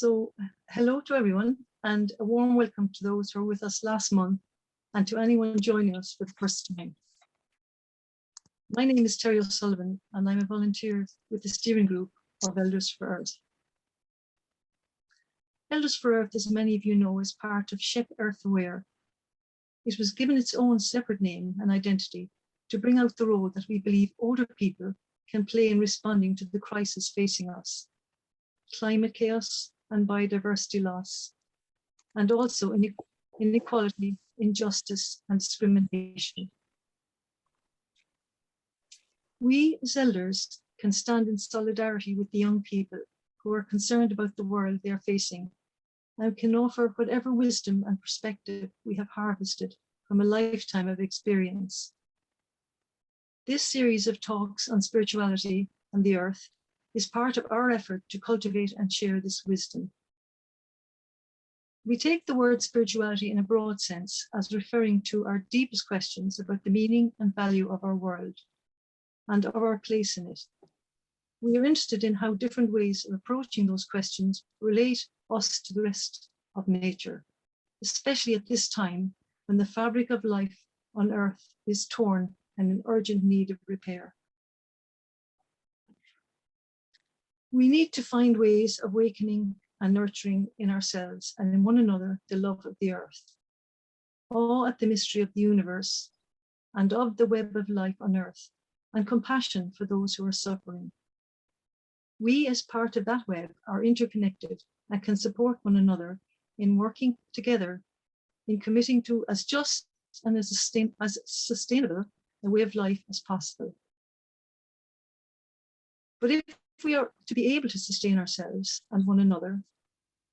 So hello to everyone and a warm welcome to those who were with us last month and to anyone joining us for the first time. My name is Terry O'Sullivan and I'm a volunteer with the steering group of Elders for Earth. Elders for Earth, as many of you know, is part of SHEP Earth Aware. It was given its own separate name and identity to bring out the role that we believe older people can play in responding to the crisis facing us: climate chaos and biodiversity loss, and also inequality, injustice, and discrimination. We as elders can stand in solidarity with the young people who are concerned about the world they are facing, and can offer whatever wisdom and perspective we have harvested from a lifetime of experience. This series of talks on spirituality and the earth is part of our effort to cultivate and share this wisdom. We take the word spirituality in a broad sense as referring to our deepest questions about the meaning and value of our world and of our place in it. We are interested in how different ways of approaching those questions relate us to the rest of nature, especially at this time when the fabric of life on earth is torn and in urgent need of repair. We need to find ways of awakening and nurturing in ourselves and in one another the love of the earth, awe at the mystery of the universe and of the web of life on earth, and compassion for those who are suffering. We, as part of that web, are interconnected and can support one another in working together, in committing to as just and as sustainable a way of life as possible. But if we are to be able to sustain ourselves and one another,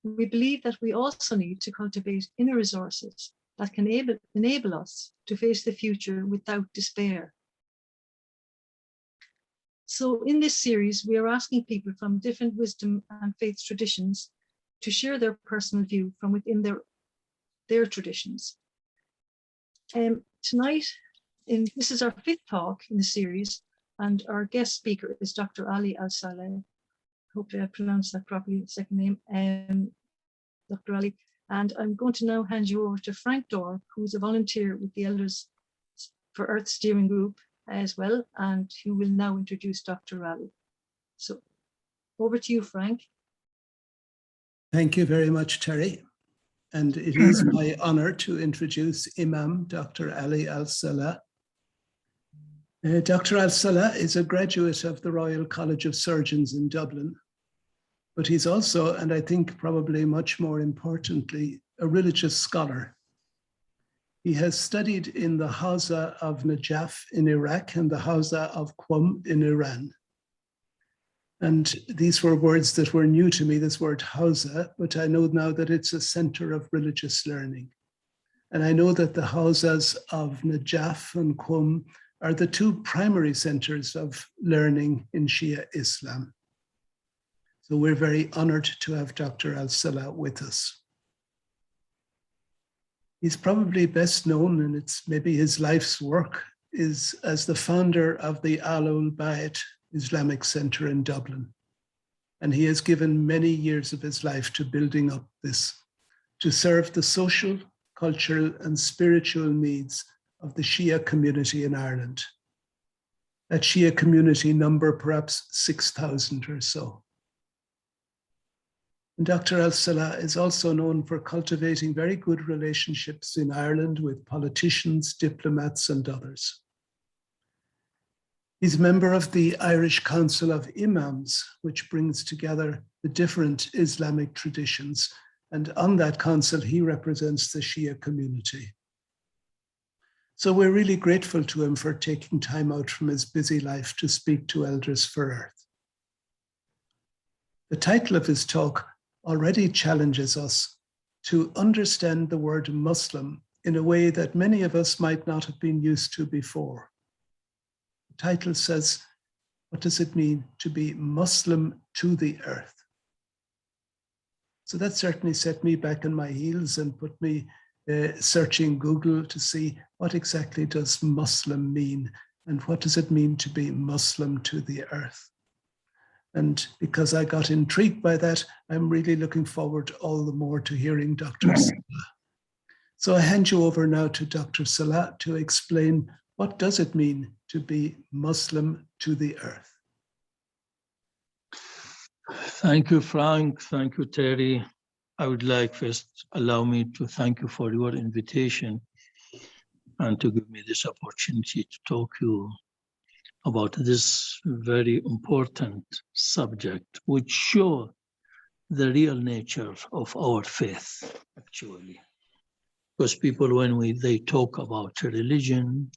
we believe that we also need to cultivate inner resources that can enable us to face the future without despair. So in this series, we are asking people from different wisdom and faith traditions to share their personal view from within their traditions. Tonight, this is our fifth talk in the series, and our guest speaker is Dr. Ali Saleh. Hopefully I pronounced that properly, second name, Dr. Ali. And I'm going to now hand you over to Frank Dorr, who's a volunteer with the Elders for Earth Steering Group as well, and who will now introduce Dr. Ali. So over to you, Frank. Thank you very much, Terry. And it is my honor to introduce Imam Dr. Ali Saleh. Dr. Saleh is a graduate of the Royal College of Surgeons in Dublin, but he's also, and I think probably much more importantly, a religious scholar. He has studied in the Hawza of Najaf in Iraq and the Hawza of Qum in Iran. And these were words that were new to me, this word Hawza, but I know now that it's a center of religious learning. And I know that the Hawzas of Najaf and Qum are the two primary centers of learning in Shia Islam. So we're very honored to have Dr. Saleh with us. He's probably best known, and it's maybe his life's work, is as the founder of the Al-Ul Bayt Islamic Center in Dublin. And he has given many years of his life to building up this, to serve the social, cultural, and spiritual needs of the Shia community in Ireland. That Shia community number perhaps 6,000 or so. And Dr. Saleh is also known for cultivating very good relationships in Ireland with politicians, diplomats, and others. He's a member of the Irish Council of Imams, which brings together the different Islamic traditions. And on that council, he represents the Shia community. So we're really grateful to him for taking time out from his busy life to speak to Elders for Earth. The title of his talk already challenges us to understand the word Muslim in a way that many of us might not have been used to before. The title says, what does it mean to be Muslim to the earth? So that certainly set me back on my heels and put me searching Google to see what exactly does Muslim mean and what does it mean to be Muslim to the earth. And because I got intrigued by that, I'm really looking forward all the more to hearing Dr. Saleh. So I hand you over now to Dr. Saleh to explain what does it mean to be Muslim to the earth. Thank you, Frank. Thank you, Terry. I would like first allow me to thank you for your invitation and to give me this opportunity to talk to you about this very important subject, which show the real nature of our faith, actually. Because people, when they talk about religion,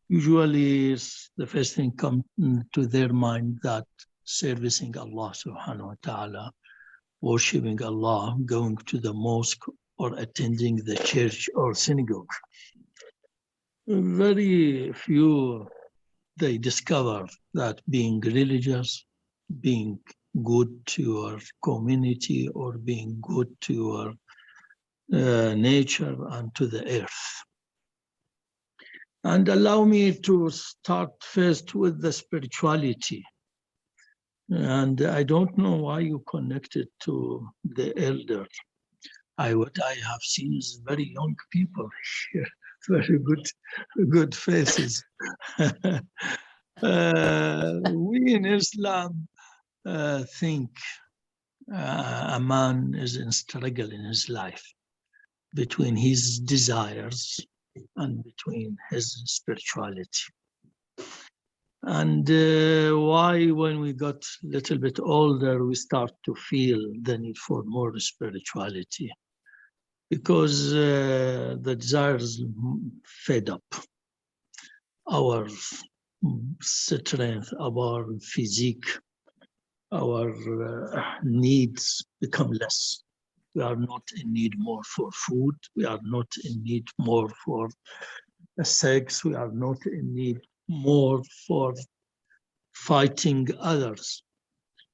usually the first thing comes to their mind that servicing Allah subhanahu wa ta'ala, worshipping Allah, going to the mosque or attending the church or synagogue. Very few they discover that being religious, being good to your community, or being good to your nature and to the earth. And allow me to start first with the spirituality. And I don't know why you connected to the elder. What I have seen is very young people here, very good faces. We in Islam think a man is in struggle in his life between his desires and between his spirituality. And why, when we got a little bit older, we start to feel the need for more spirituality? Because the desires fed up. Our strength, our physique, our needs become less. We are not in need more for food. We are not in need more for sex. We are not in need more for fighting others.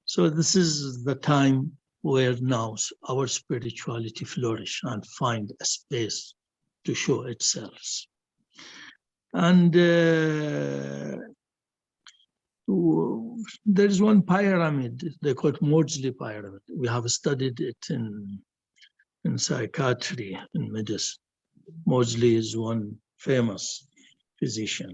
So this is the time where now our spirituality flourish and find a space to show itself. And there is one pyramid, they call it Maudsley pyramid. We have studied it in psychiatry, in medicine. Maudsley is one famous physician.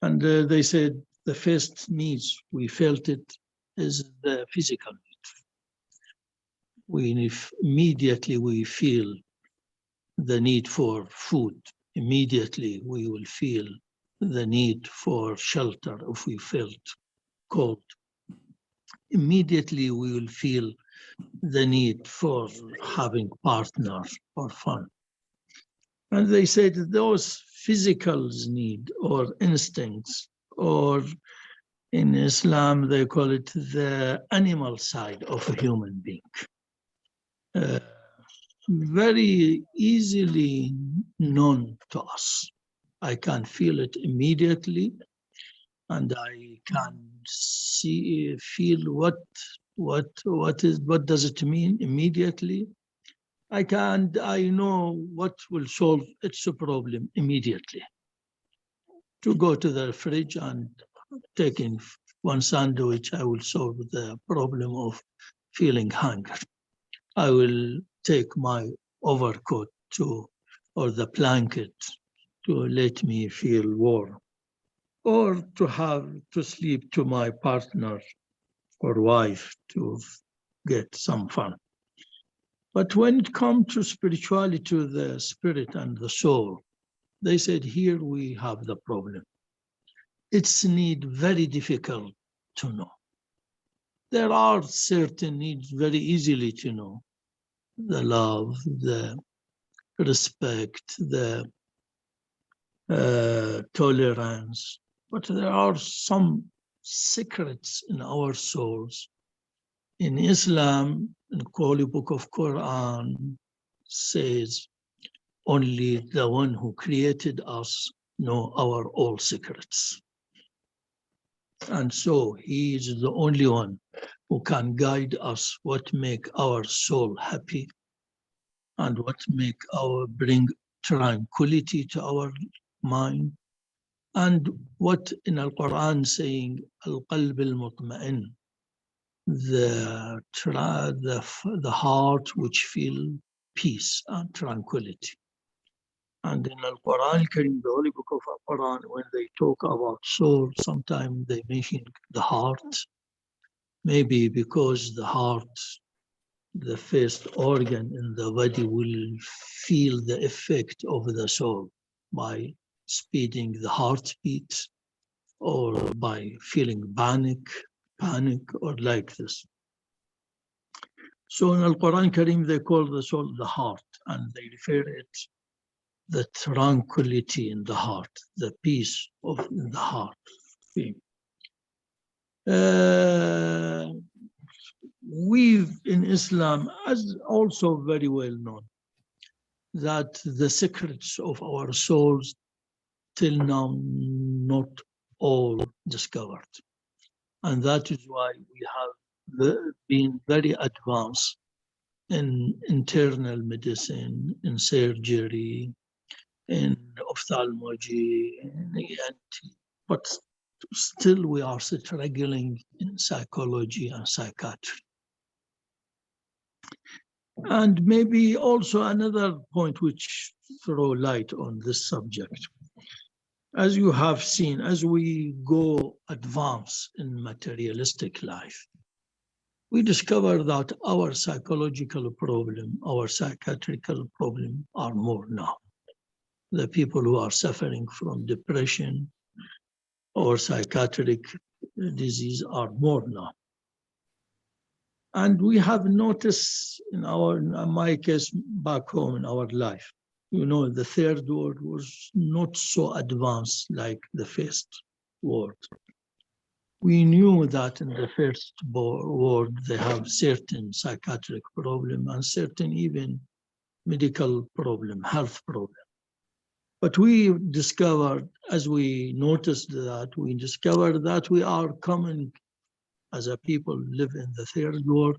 And they said the first needs, we felt it, is the physical need. Immediately we feel the need for food. Immediately we will feel the need for shelter if we felt cold. Immediately we will feel the need for having partner or fun. And they said those physical need or instincts, or in Islam they call it the animal side of a human being, very easily known to us. I can feel it immediately, and I can feel what does it mean immediately. I know what will solve its problem immediately. To go to the fridge and taking one sandwich, I will solve the problem of feeling hunger. I will take my overcoat or the blanket to let me feel warm, or to sleep to my partner or wife to get some fun. But when it comes to spirituality, to the spirit and the soul, they said, here we have the problem. It's need very difficult to know. There are certain needs very easily to know. The love, the respect, the tolerance. But there are some secrets in our souls. In Islam, in the Holy Book of Quran says, only the one who created us know our all secrets. And so he is the only one who can guide us what make our soul happy and what make bring tranquility to our mind, and what in Al-Quran saying, Al-Qalb al-Mutma'in, the heart which feel peace and tranquility. And in the Quran, the Holy Book of Quran, when they talk about soul, sometimes they mention the heart, maybe because the heart, the first organ in the body, will feel the effect of the soul by speeding the heartbeat or by feeling panic or like this. So in Al-Quran Karim, they call the soul the heart, and they refer it the tranquility in the heart, the peace of in the heart. We in Islam, as also very well known, that the secrets of our souls till now not all discovered. And that is why we have been very advanced in internal medicine, in surgery, in ophthalmology, but still we are struggling in psychology and psychiatry. And maybe also another point which throw light on this subject. As you have seen, as we go advance in materialistic life, we discover that our psychological problem, our psychiatrical problem are more now. The people who are suffering from depression or psychiatric disease are more now. And we have noticed in my case back home in our life, you know, the third world was not so advanced like the first world. We knew that in the first world, they have certain psychiatric problem and certain even medical problem, health problem. But we discovered, as we noticed that, we discovered that we are coming, as a people live in the third world,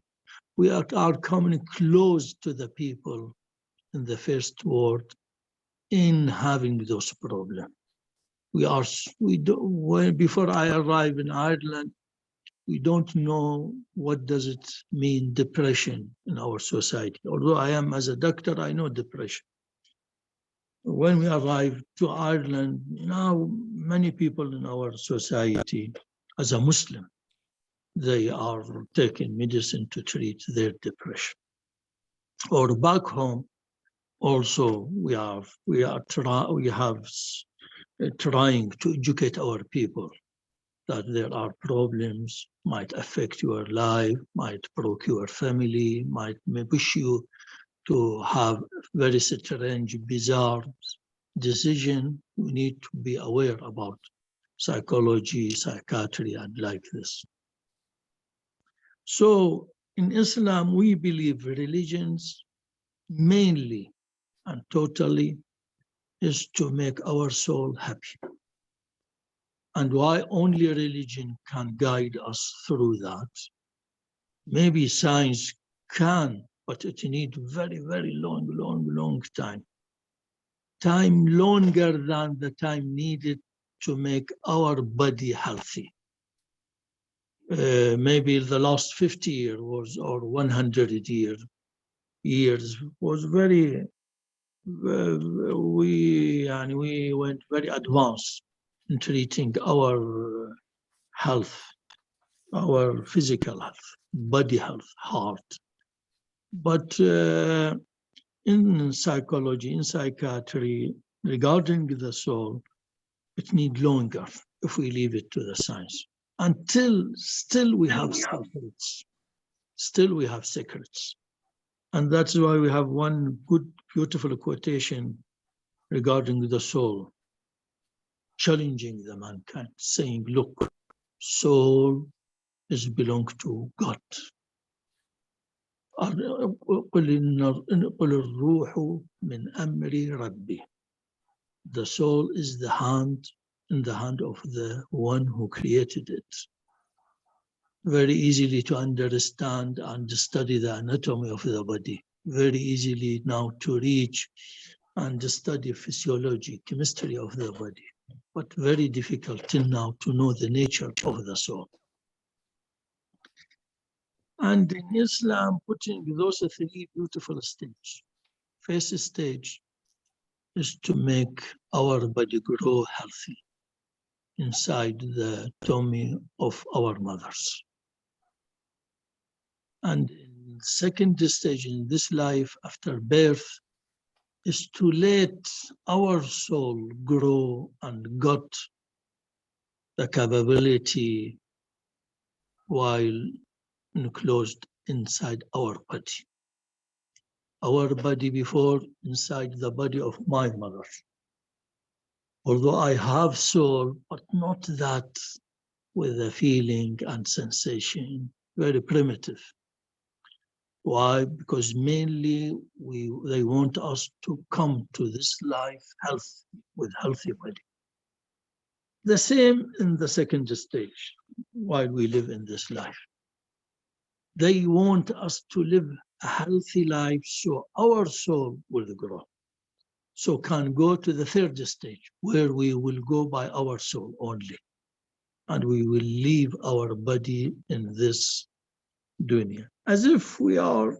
we are coming close to the people in the first world in having those problems. Before I arrived in Ireland, we don't know what does it mean depression in our society. Although I am as a doctor, I know depression. When we arrived to Ireland, now many people in our society, as a Muslim, they are taking medicine to treat their depression. Or back home, also we have trying to educate our people that there are problems might affect your life, might broke your family, might push you to have very strange, bizarre decision. We need to be aware about psychology, psychiatry, and like this. So in Islam, we believe religions mainly and totally is to make our soul happy. And why only religion can guide us through that? Maybe science can, but it needs very, very long time. Time longer than the time needed to make our body healthy. Maybe the last 50 years or 100 years was very, we went very advanced in treating our health, our physical health, body health, heart. But in psychology, in psychiatry, regarding the soul, it needs longer if we leave it to the science. Until still we have secrets. Still we have secrets. And that's why we have one good, beautiful quotation regarding the soul, challenging the mankind, saying, look, soul is belong to God. The soul is in the hand of the one who created it. Very easily to understand and study the anatomy of the body. Very easily now to reach and study physiology, chemistry of the body. But very difficult till now to know the nature of the soul. And in Islam, putting those three beautiful stages. First stage is to make our body grow healthy inside the tummy of our mothers. And in second stage in this life after birth is to let our soul grow and got the capability while enclosed inside our body. Our body before inside the body of my mother. Although I have soul, but not that with a feeling and sensation, very primitive. Why? Because mainly they want us to come to this life healthy, with healthy body. The same in the second stage, while we live in this life. They want us to live a healthy life so our soul will grow. So can go to the third stage, where we will go by our soul only. And we will leave our body in this dunya. As if we are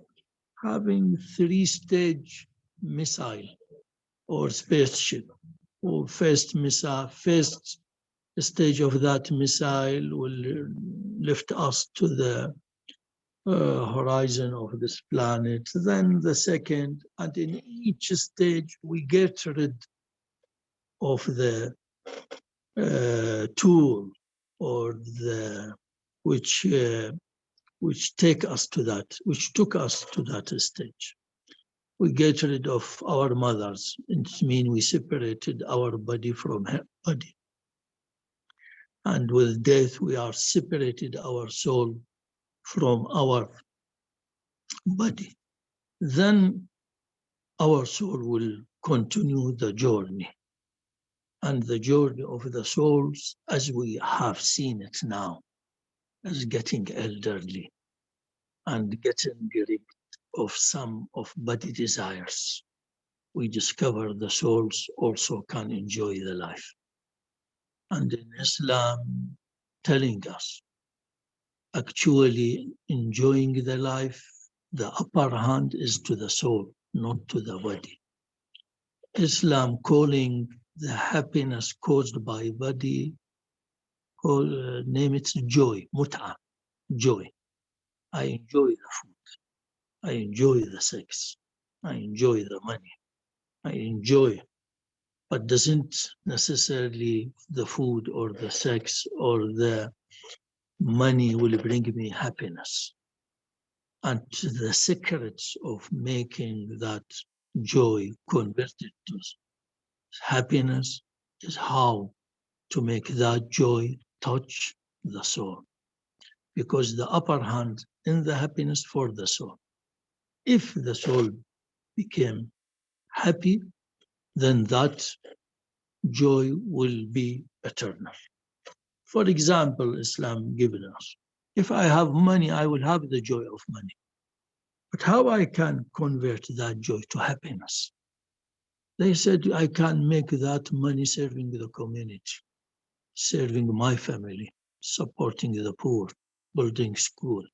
having three-stage missile or spaceship. Or first stage of that missile will lift us to the horizon of this planet. Then the second, and in each stage we get rid of the tool or the which take us to that, which took us to that stage. We get rid of our mothers. It means we separated our body from her body. And with death, we are separated our soul from our body. Then our soul will continue the journey. And the journey of the souls, as we have seen it now, is getting elderly and getting rid of some of body desires. We discover the souls also can enjoy the life. And in Islam, telling us, actually enjoying the life, the upper hand is to the soul, not to the body. Islam calling the happiness caused by body, name it joy, mut'a, joy. I enjoy the food. I enjoy the sex. I enjoy the money. I enjoy, but doesn't necessarily the food or the sex or the money will bring me happiness. And the secrets of making that joy converted to happiness is how to make that joy touch the soul. Because the upper hand in the happiness for the soul. If the soul became happy, then that joy will be eternal. For example, Islam given us, if I have money, I will have the joy of money. But how I can convert that joy to happiness? They said, I can make that money serving the community, serving my family, supporting the poor, building school.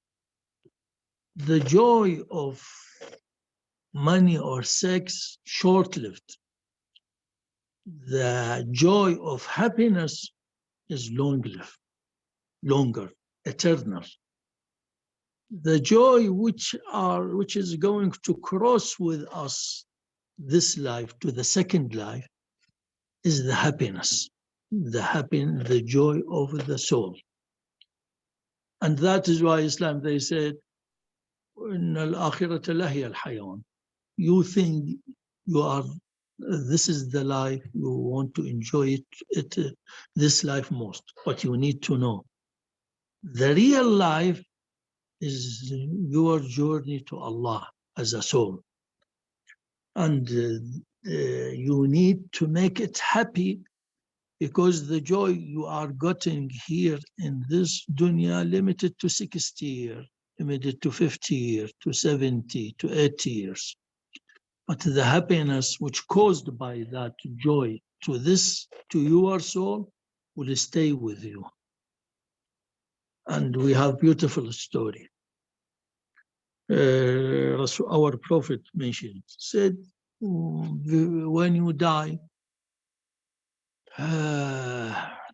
The joy of money or sex, short-lived. The joy of happiness is long-lived, longer, eternal. The joy which is going to cross with us this life to the second life is the happiness, the joy of the soul. And that is why Islam, they said, إِنَّ الْآخِرَةَ لَهِيَ الْحَيَوَانِ. You think you are, this is the life, you want to enjoy this life most, but you need to know the real life is your journey to Allah as a soul. And you need to make it happy, because the joy you are getting here in this dunya limited to 60 years, limited to 50 years, to 70, to 80 years. But the happiness which caused by that joy to your soul will stay with you. And we have beautiful story. our Prophet mentioned, said, when you die,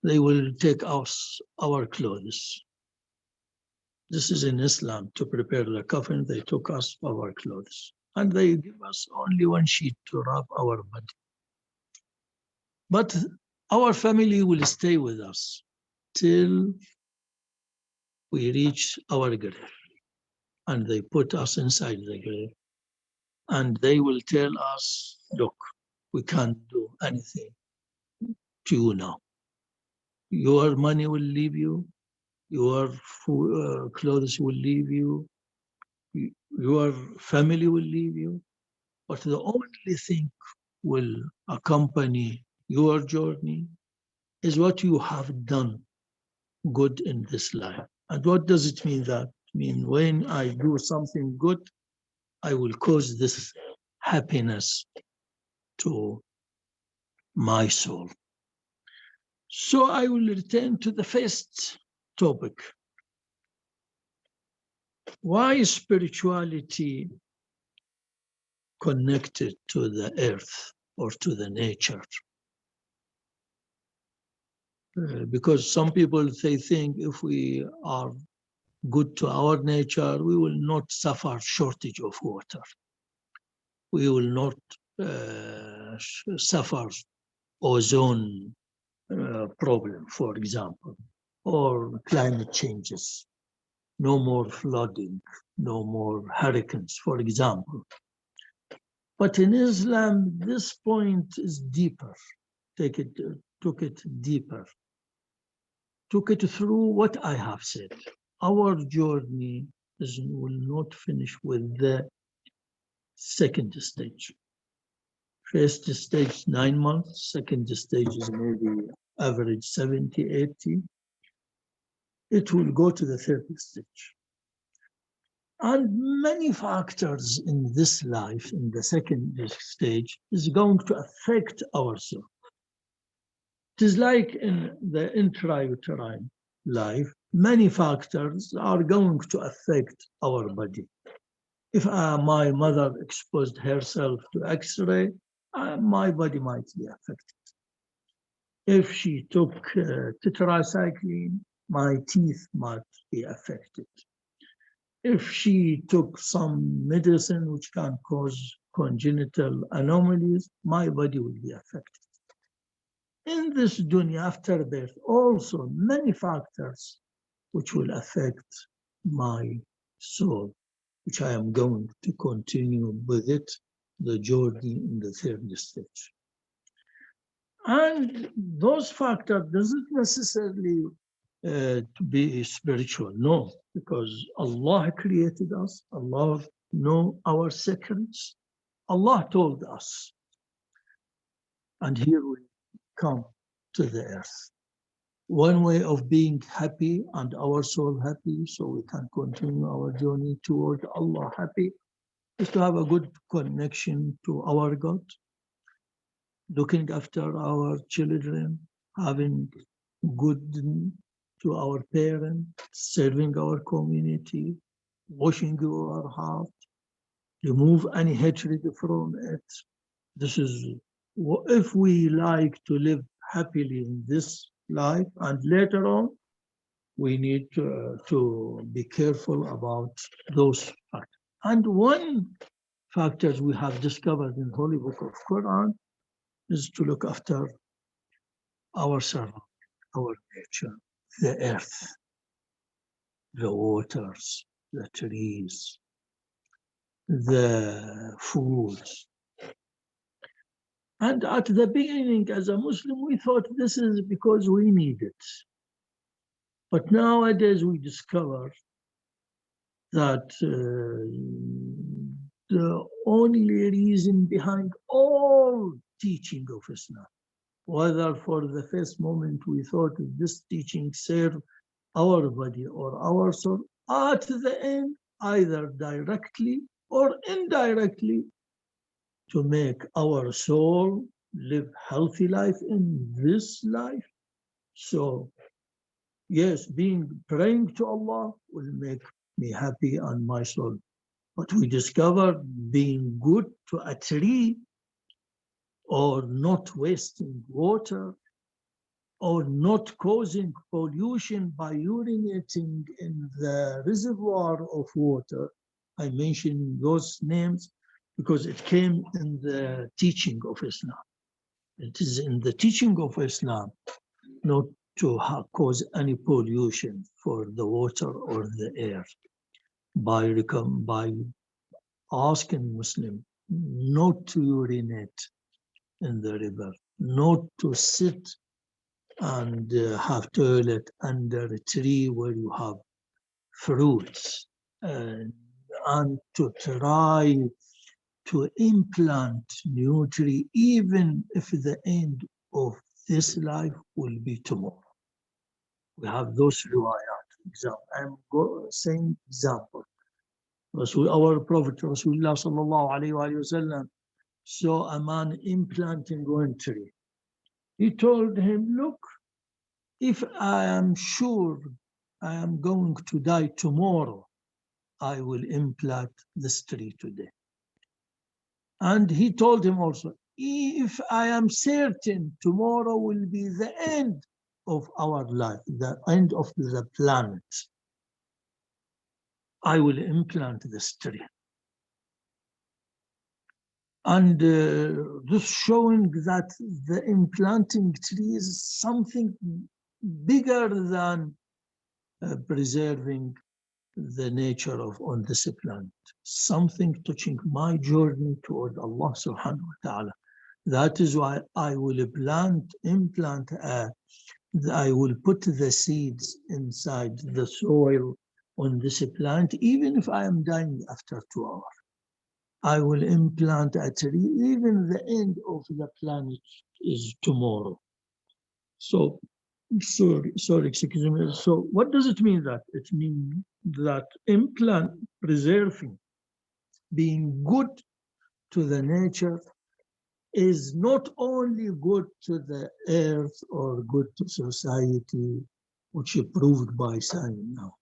they will take us our clothes. This is in Islam. To prepare the coffin, they took us our clothes. And they give us only one sheet to wrap our body. But our family will stay with us till we reach our grave. And they put us inside the grave. And they will tell us, look, we can't do anything to you now. Your money will leave you. Your clothes will leave you. Your family will leave you. But the only thing will accompany your journey is what you have done good in this life. And what does it mean that? I mean, when I do something good, I will cause this happiness to my soul. So I will return to the first topic. Why is spirituality connected to the earth or to the nature? Because some people, they think if we are good to our nature, we will not suffer shortage of water. We will not suffer ozone problem, for example, or climate changes. No more flooding, no more hurricanes, for example. But in Islam, this point is deeper. Took it deeper. Took it through what I have said. Our journey will not finish with the second stage. First stage, 9 months. Second stage is maybe average 70, 80. It will go to the third stage. And many factors in this life, in the second stage, is going to affect our soul. It is like in the intrauterine life, many factors are going to affect our body. If my mother exposed herself to X-ray, my body might be affected. If she took tetracycline, my teeth might be affected. If she took some medicine which can cause congenital anomalies, my body will be affected. In this dunya after birth, also many factors which will affect my soul, which I am going to continue with it, the journey in the third stage. And those factors doesn't necessarily to be spiritual, no, because Allah created us, Allah knows our secrets, Allah told us. And here we come to the earth. One way of being happy and our soul happy, so we can continue our journey toward Allah happy, is to have a good connection to our God, looking after our children, having good to our parents, serving our community, washing our heart, remove any hatred from it. This is if we like to live happily in this life, and later on, we need to be careful about those factors. And one factor we have discovered in the Holy Book of Quran is to look after our surrounding, our nature, the earth, the waters, the trees, the foods. And at the beginning, as a Muslim, we thought this is because we need it. But nowadays we discover that the only reason behind all teaching of Islam, whether for the first moment we thought this teaching served our body or our soul, at the end, either directly or indirectly, to make our soul live healthy life in this life. So, yes, praying to Allah will make me happy and my soul But we discovered being good to a tree, or not wasting water, or not causing pollution by urinating in the reservoir of water. I mention those names because it came in the teaching of Islam. It is in the teaching of Islam not to cause any pollution for the water or the air by asking Muslim not to urinate in the river, not to sit and have toilet under a tree where you have fruits, and to try to implant new tree, even if the end of this life will be tomorrow. We have those riwayat. Example. I'm saying example. Our Prophet Rasulullah sallallahu alayhi wa sallam saw a man implanting one tree. He told him, look, if I am sure I am going to die tomorrow, I will implant this tree today. And he told him also, if I am certain tomorrow will be the end of our life, the end of the planet, I will implant this tree. And this showing that the implanting tree is something bigger than preserving the nature of on this planet, something touching my journey toward Allah subhanahu wa ta'ala. That is why I will implant, I will put the seeds inside the soil on this plant, even if I am dying after 2 hours. I will implant a tree, even the end of the planet is tomorrow. So, sorry, excuse me. So what does it mean that? It means that preserving, being good to the nature is not only good to the earth or good to society, which is proved by science now.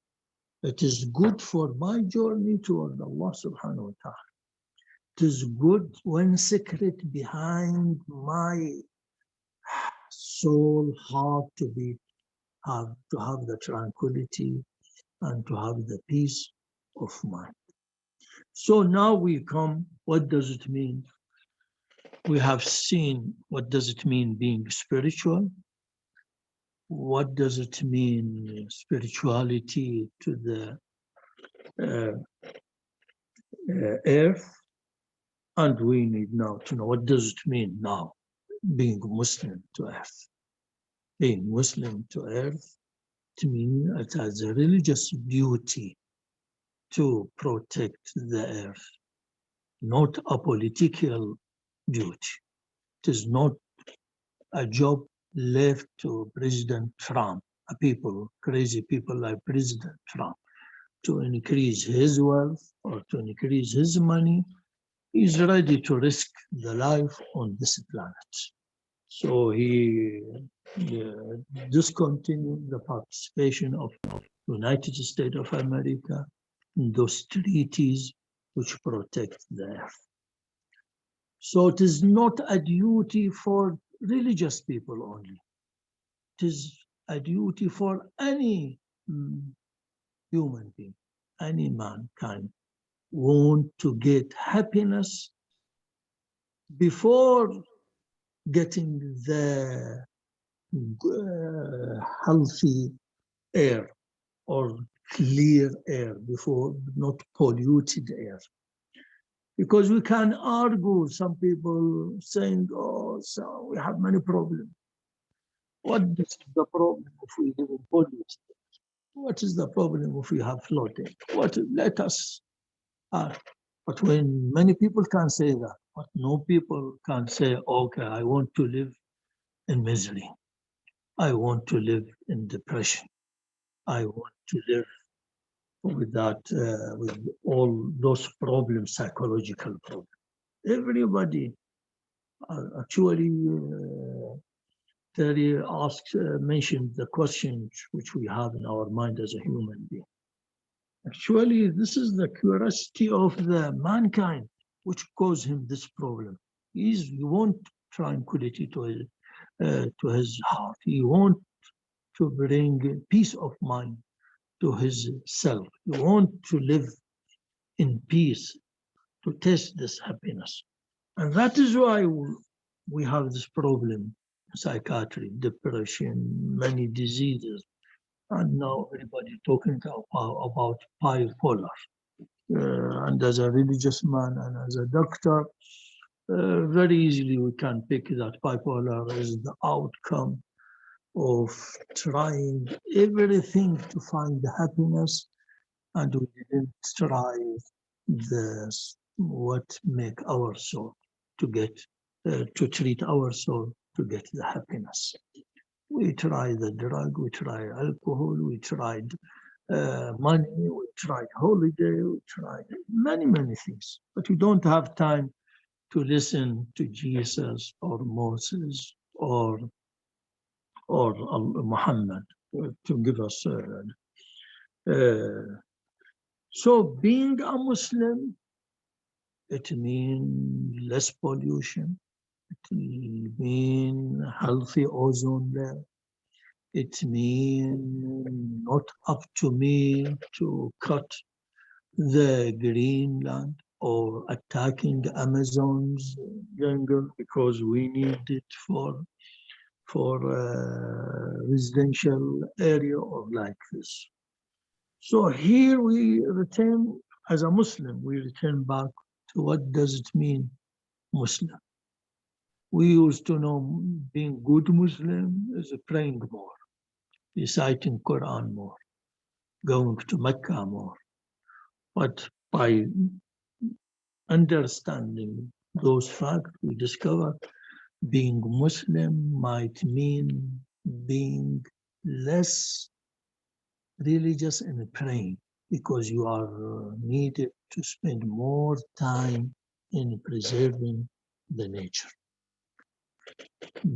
It is good for my journey toward Allah subhanahu wa ta'ala. It is good when secret behind my soul heart to have the tranquility and to have the peace of mind. So now we come, what does it mean? We have seen what does it mean being spiritual? What does it mean spirituality to the earth? And we need now to know what does it mean now being Muslim to earth. Being Muslim to earth, to me, it has a religious duty to protect the earth, not a political duty. It is not a job left to President Trump, crazy people like President Trump, to increase his wealth or to increase his money. He's ready to risk the life on this planet. So he discontinued the participation of United States of America in those treaties which protect the earth. So it is not a duty for religious people only. It is a duty for any human being, any mankind want to get happiness before getting the healthy air or clear air, before not polluted air. Because we can argue, some people saying, oh, so we have many problems. What is the problem if we live in polluted? What is the problem if we have flooding? Let us ask. But when many people can say that, but no people can say, okay, I want to live in misery. I want to live in depression. I want to live with that, with all those problems, psychological problems. Everybody actually Terry mentioned the questions which we have in our mind as a human being. Actually, this is the curiosity of the mankind which caused him this problem. He want tranquility to his heart. He want to bring peace of mind to his self. He want to live in peace, to taste this happiness. And that is why we have this problem, psychiatry, depression, many diseases. And now everybody talking about bipolar. And as a religious man and as a doctor, very easily we can pick that bipolar is the outcome of trying everything to find happiness, and we didn't try this what make our soul to get to treat our soul to get the happiness. We tried the drug, we tried alcohol, we tried money, we tried holiday, we tried many things, but we don't have time to listen to Jesus or Moses or Muhammad to give us. So being a Muslim, it means less pollution, it means healthy ozone layer, it means not up to me to cut the Greenland or attacking Amazon's jungle because we need it for residential area or like this. So here we return, as a Muslim, we return back to what does it mean, Muslim. We used to know being good Muslim is praying more, reciting Quran more, going to Mecca more. But by understanding those facts, we discover being Muslim might mean being less religious and praying, because you are needed to spend more time in preserving the nature.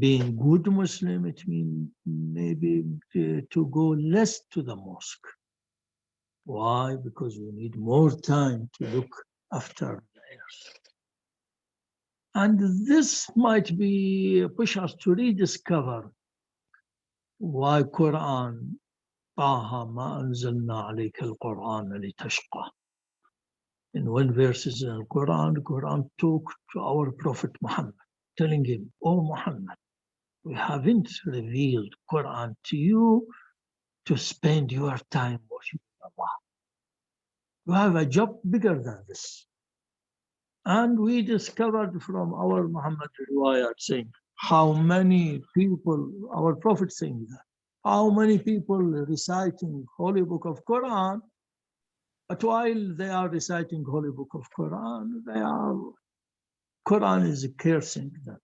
Being good Muslim, it means maybe to go less to the mosque. Why? Because we need more time to look after the earth. And this might be push us to rediscover why Quran, طه ما أنزلنا عليك القرآن لتشقى. In one verses in the Quran talked to our Prophet Muhammad, telling him, "Oh Muhammad, we haven't revealed Quran to you to spend your time worshiping Allah. You have a job bigger than this." And we discovered from our Muhammad riwayat saying how many people, our Prophet saying that, how many people reciting Holy Book of Quran, but while they are reciting Holy Book of Quran, Quran is cursing them.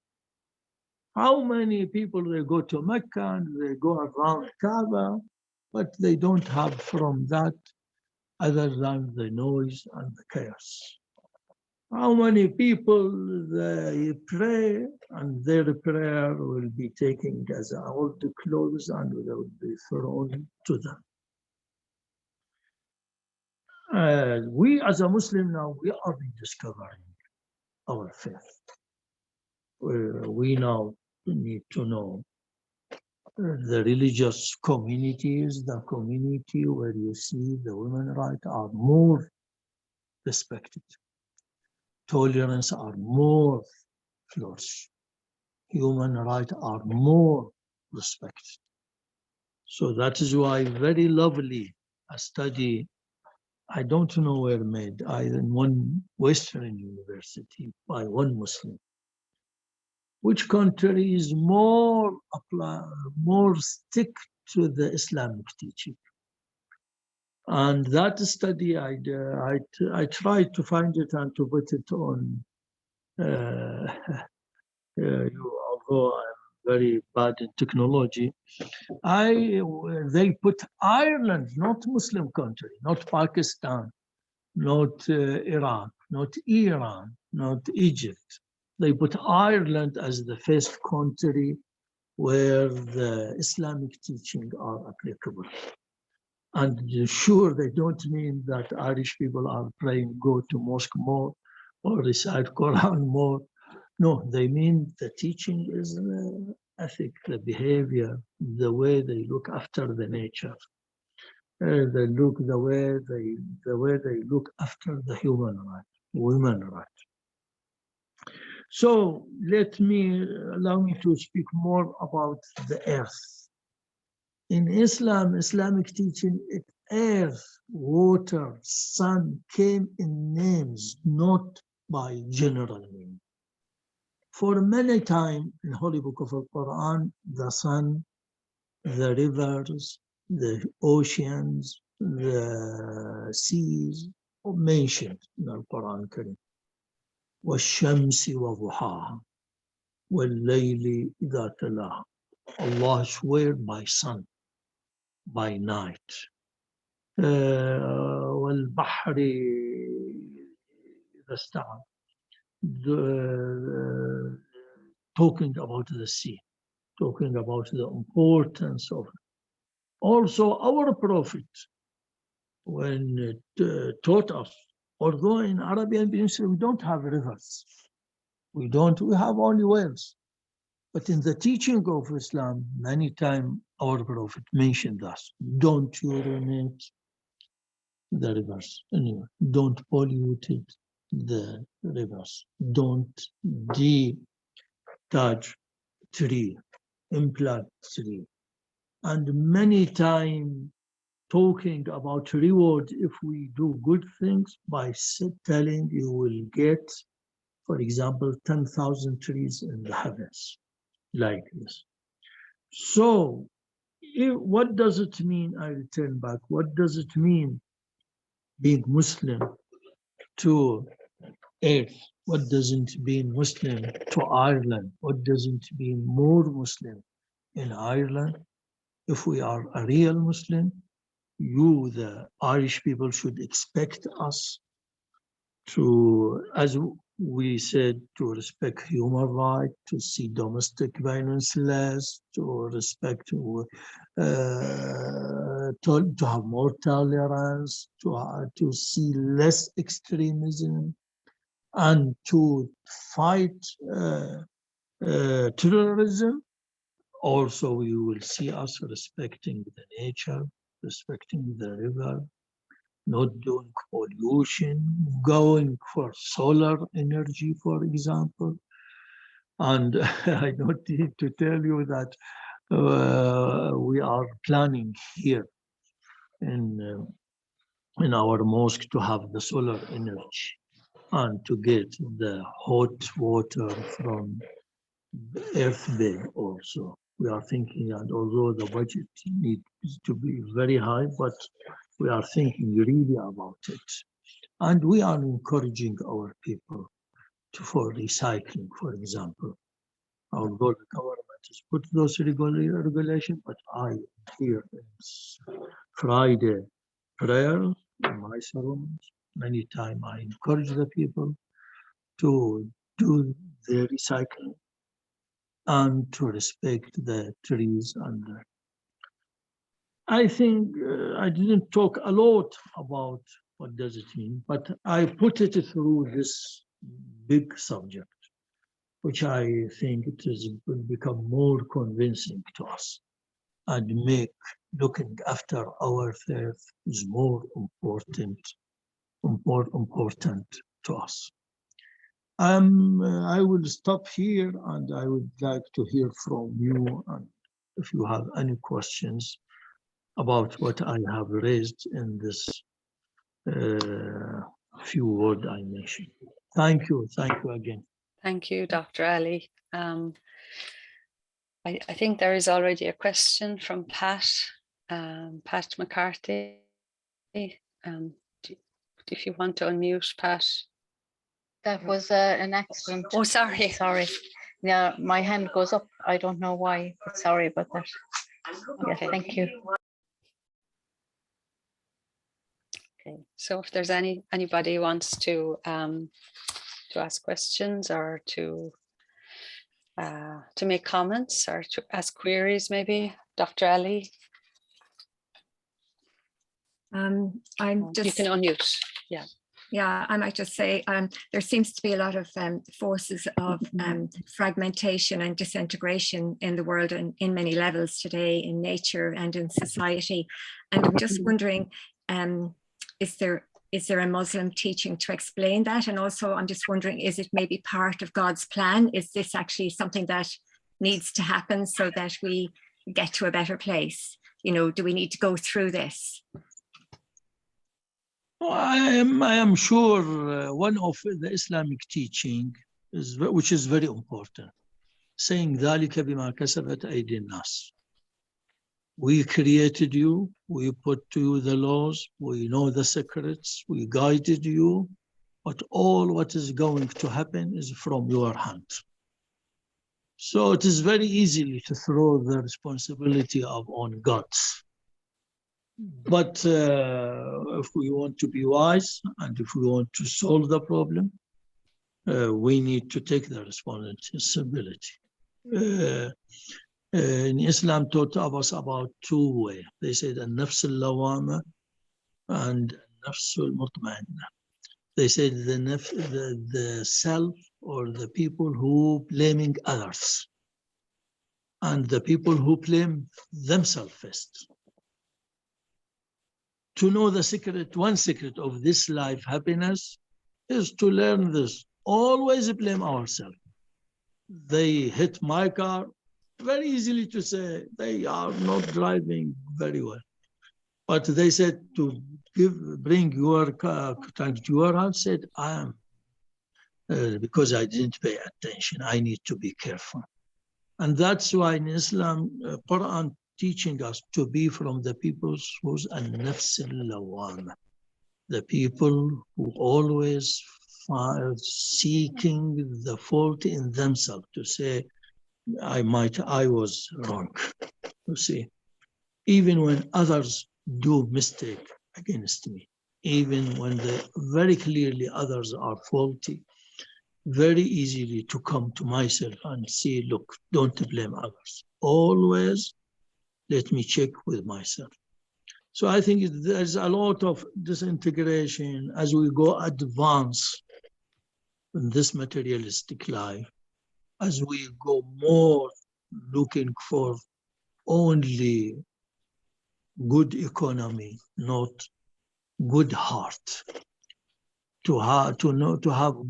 How many people they go to Mecca and they go around Kaaba, but they don't have from that other than the noise and the chaos. How many people they pray and their prayer will be taken as old clothes and will be thrown to them. We as a Muslim now, we are rediscovering our faith. We now need to know the religious communities, the community where you see the women's rights are more respected. Tolerance are more flourished. Human rights are more respected. So that is why very lovely a study, I don't know where made, either in one Western university by one Muslim. Which country is more stick to the Islamic teaching? And that study, I tried to find it and to put it on. Although I'm very bad in technology, they put Ireland, not Muslim country, not Pakistan, not Iraq, not Iran, not Egypt. They put Ireland as the first country where the Islamic teaching are applicable. And sure, they don't mean that Irish people are praying, go to mosque more or recite Quran more. No, they mean the teaching is the ethic, the behavior, the way they look after the nature. The way they look after the human right, women right. So allow me to speak more about the earth. In Islam, Islamic teaching, earth, water, sun came in names, not by general name. For many times in Holy Book of the Quran, the sun, the rivers, the oceans, the seas are mentioned in the Quran Kareem. وَالشَّمْسِ وَضُحَاهَا وَاللَّيْلِ إِذَا تَلَاهَا. Allah swear by sun, by night. وَالْبَحْرِ إِذَا اسْتَوَى. Talking about the sea, talking about the importance of it. Also, our Prophet, when it taught us, although in Arabian Peninsula we don't have rivers, we have only wells. But in the teaching of Islam, many times our Prophet mentioned us, don't urinate the rivers anyway, don't pollute the rivers, don't detach tree, implant tree. And many times talking about reward if we do good things by telling you will get, for example, 10,000 trees in the heavens, like this. So what does it mean? I return back. What does it mean being Muslim to earth? What does it mean Muslim to Ireland? What does it mean more Muslim in Ireland? If we are a real Muslim, you, the Irish people, should expect us to, as we said, to respect human rights, to see domestic violence less, to respect, to have more tolerance, to see less extremism, and to fight terrorism. Also, you will see us respecting the nature, respecting the river, not doing pollution, going for solar energy, for example. And I don't need to tell you that we are planning here in our mosque to have the solar energy and to get the hot water from Earth Bay also. We are thinking, and although the budget needs to be very high, but we are thinking really about it. And we are encouraging our people for recycling, for example. Although the government has put those regulations, but I hear Friday prayer in my ceremonies, many times I encourage the people to do the recycling and to respect the trees. And I think I didn't talk a lot about what does it mean, but I put it through this big subject, which I think it will become more convincing to us and make looking after our earth is more important to us. I will stop here, and I would like to hear from you, and if you have any questions about what I have raised in this few words I mentioned. Thank you again. Thank you, Dr. Ali. I think there is already a question from Pat McCarthy. If you want to unmute, Pat. That was an accident. Oh, sorry. Sorry. Yeah, my hand goes up. I don't know why, but sorry about that. Okay, thank you. Okay, so if there's anybody who wants to ask questions or to make comments or to ask queries, maybe Dr. Ali. I'm You just, can unmute. Yeah. yeah, I might just say there seems to be a lot of forces of fragmentation and disintegration in the world and in many levels today, in nature and in society. And I'm just wondering, is there a Muslim teaching to explain that? And also, I'm just wondering, is it maybe part of God's plan? Is this actually something that needs to happen so that we get to a better place? You know, do we need to go through this? I am sure one of the Islamic teaching is, which is very important, saying ذَلِكَ بِمَا كَسَبَتْ أَيْدِي النَّاسِ. We created you, we put to you the laws, we know the secrets, we guided you, but all what is going to happen is from your hand. So it is very easy to throw the responsibility on God. But if we want to be wise and if we want to solve the problem, we need to take the responsibility. In Islam taught us about two ways. They said an-nafs al-lawama and an-nafs al-mutma'inna. They said the self or the people who blaming others and the people who blame themselves first. To know the secret, one secret of this life happiness is to learn this. Always blame ourselves. They hit my car, very easily to say they are not driving very well. But they said to bring your car to your house, said, I am, because I didn't pay attention, I need to be careful. And that's why in Islam, Quran teaching us to be from the peoples who's an-nafs al-lawama, the people who always seeking the fault in themselves, to say, I was wrong. You see, even when others do mistake against me, even when very clearly others are faulty, very easily to come to myself and say, look, don't blame others. Always let me check with myself. So I think there's a lot of disintegration as we go advance in this materialistic life, as we go more looking for only good economy, not good heart. To have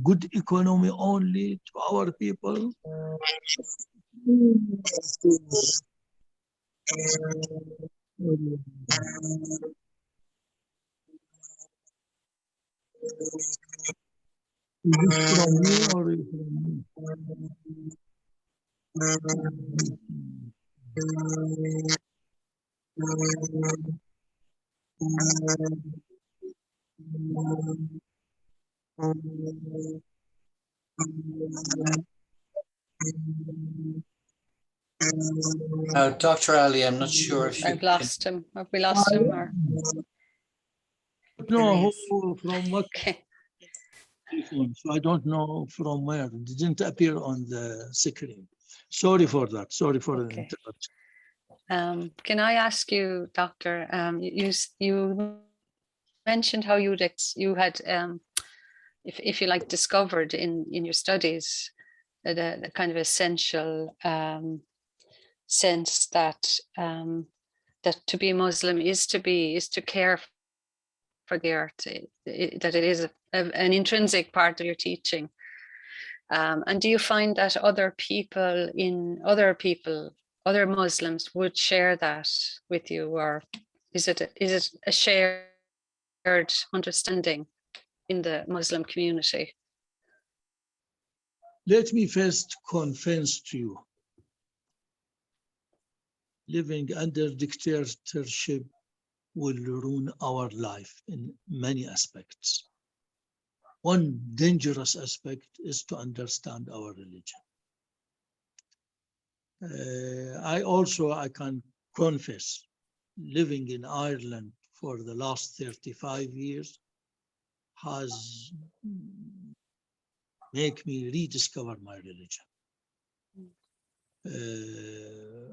good economy only to our people. Is this from me or is it from Dr. Ali, I'm not sure if you I've lost him. Have we lost him? Or no, from what? okay. So I don't know from where. It didn't appear on the screen. Sorry for that. Sorry for the interruption. Can I ask you, Doctor? You mentioned how you had, if you like, discovered in your studies the kind of essential sense that that to be Muslim is to care for the earth, that it is an intrinsic part of your teaching. And do you find that other Muslims would share that with you, or is it a shared understanding in the Muslim community? Let me first confess to you, living under dictatorship will ruin our life in many aspects. One dangerous aspect is to understand our religion. I can confess, living in Ireland for the last 35 years has made me rediscover my religion.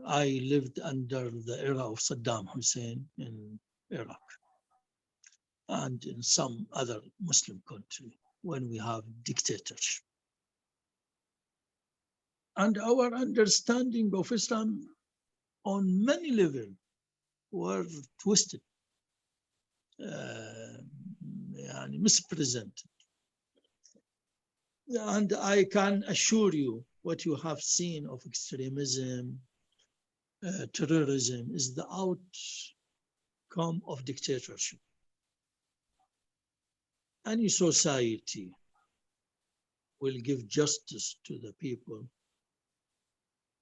I lived under the era of Saddam Hussein in Iraq. and in some other Muslim country when we have dictatorship. And our understanding of Islam on many levels were twisted, and mispresented. And I can assure you what you have seen of extremism, terrorism is the outcome of dictatorship. Any society will give justice to the people,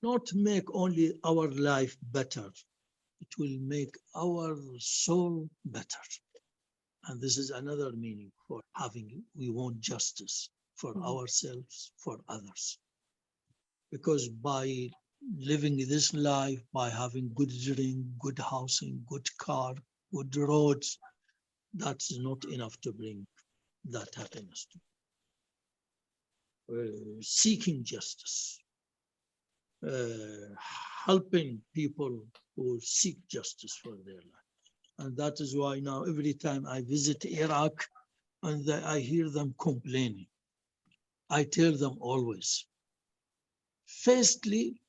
not make only our life better, it will make our soul better. And this is another meaning for having, we want justice for ourselves, for others. Because by living this life, by having good drink, good housing, good car, good roads, that's not enough to bring that happiness to. Seeking justice, helping people who seek justice for their life. And that is why now every time I visit Iraq and I hear them complaining, I tell them always, firstly,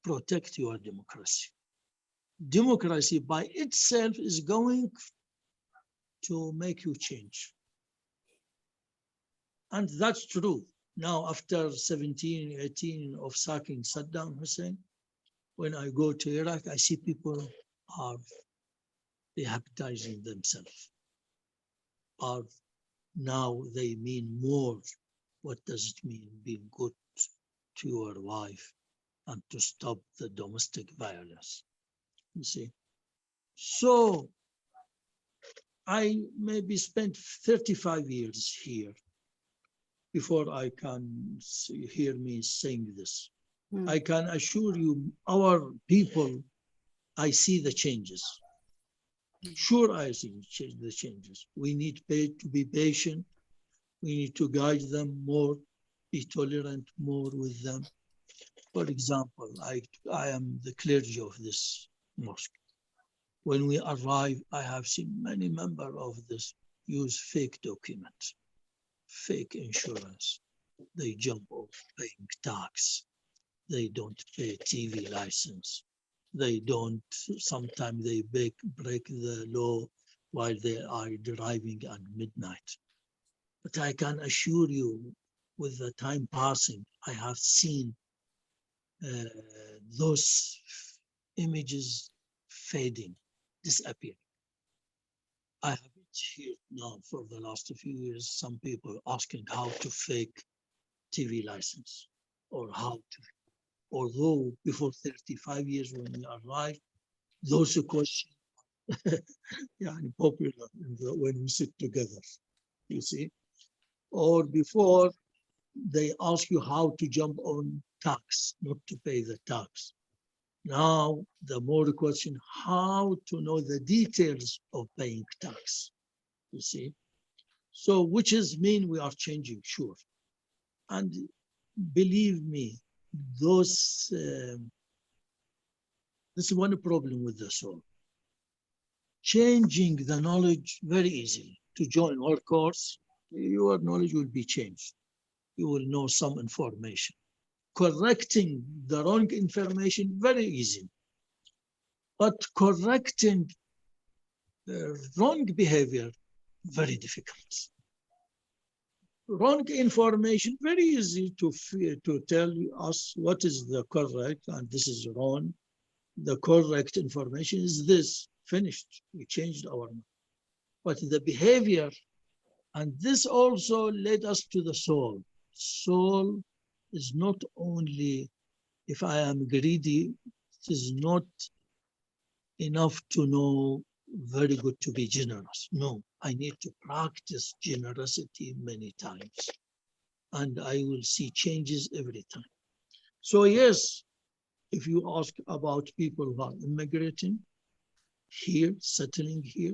protect your democracy. Democracy by itself is going to make you change. And that's true. Now, after 17, 18 of sacking Saddam Hussein, when I go to Iraq, I see people are rehabilitating themselves. Are now they mean more. What does it mean being good to your wife and to stop the domestic violence? You see? So I maybe spent 35 years here before I can hear me saying this. I can assure you, our people, I see the changes. Sure, I see the changes. We need to be patient. We need to guide them more, be tolerant more with them. For example, I am the clergy of this mosque. When we arrive, I have seen many members of this use fake documents, fake insurance. They jump off paying tax. They don't pay TV license. They don't, sometimes they break the law while they are driving at midnight. But I can assure you, with the time passing, I have seen those images fading, disappearing. I have it here now for the last few years, some people asking how to fake TV license or how to, although before 35 years when we arrived, those questions popular when we sit together, you see. Or before, they ask you how to jump on tax, not to pay the tax. Now, the more the question, how to know the details of paying tax, you see. So, which is mean we are changing, sure. And believe me, those, this is one problem with the soul. Changing the knowledge very easily. To join our course, your knowledge will be changed. You will know some information. Correcting the wrong information, very easy. But correcting wrong behavior, very difficult. Wrong information, very easy to tell us what is the correct and this is wrong. The correct information is this, finished. We changed our mind. But the behavior, and this also led us to the soul. Soul is not only, if I am greedy, it is not enough to know very good to be generous. No, I need to practice generosity many times. And I will see changes every time. So yes, if you ask about people who are immigrating here, settling here,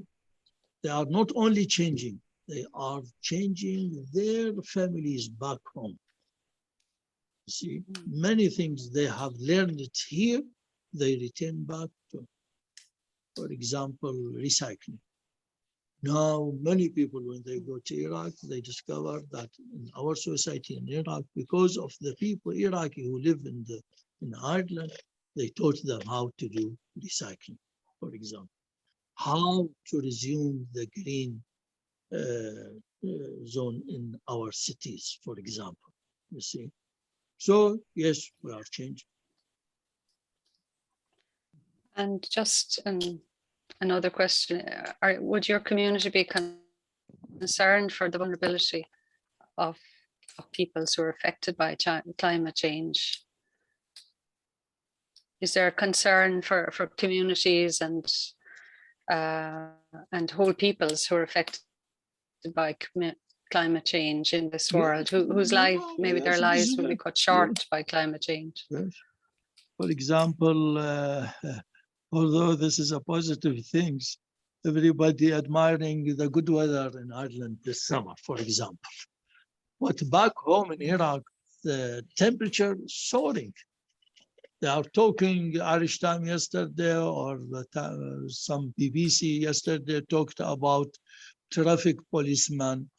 they are not only changing, they are changing their families back home. See, many things they have learned it here, they return back to, for example, recycling. Now, many people, when they go to Iraq, they discover that in our society in Iraq, because of the people Iraqi who live in Ireland, they taught them how to do recycling, for example, how to resume the green zone in our cities, for example. You see, so yes, we are changing. And just another question, would your community be concerned for the vulnerability of peoples who are affected by climate change? Is there a concern for communities and whole peoples who are affected by climate change in this world, whose life, maybe their lives will be cut short by climate change? Yes. For example, although this is a positive thing, everybody admiring the good weather in Ireland this summer, for example. But back home in Iraq, the temperature is soaring. They are talking Irish Time yesterday, or some BBC yesterday talked about traffic policeman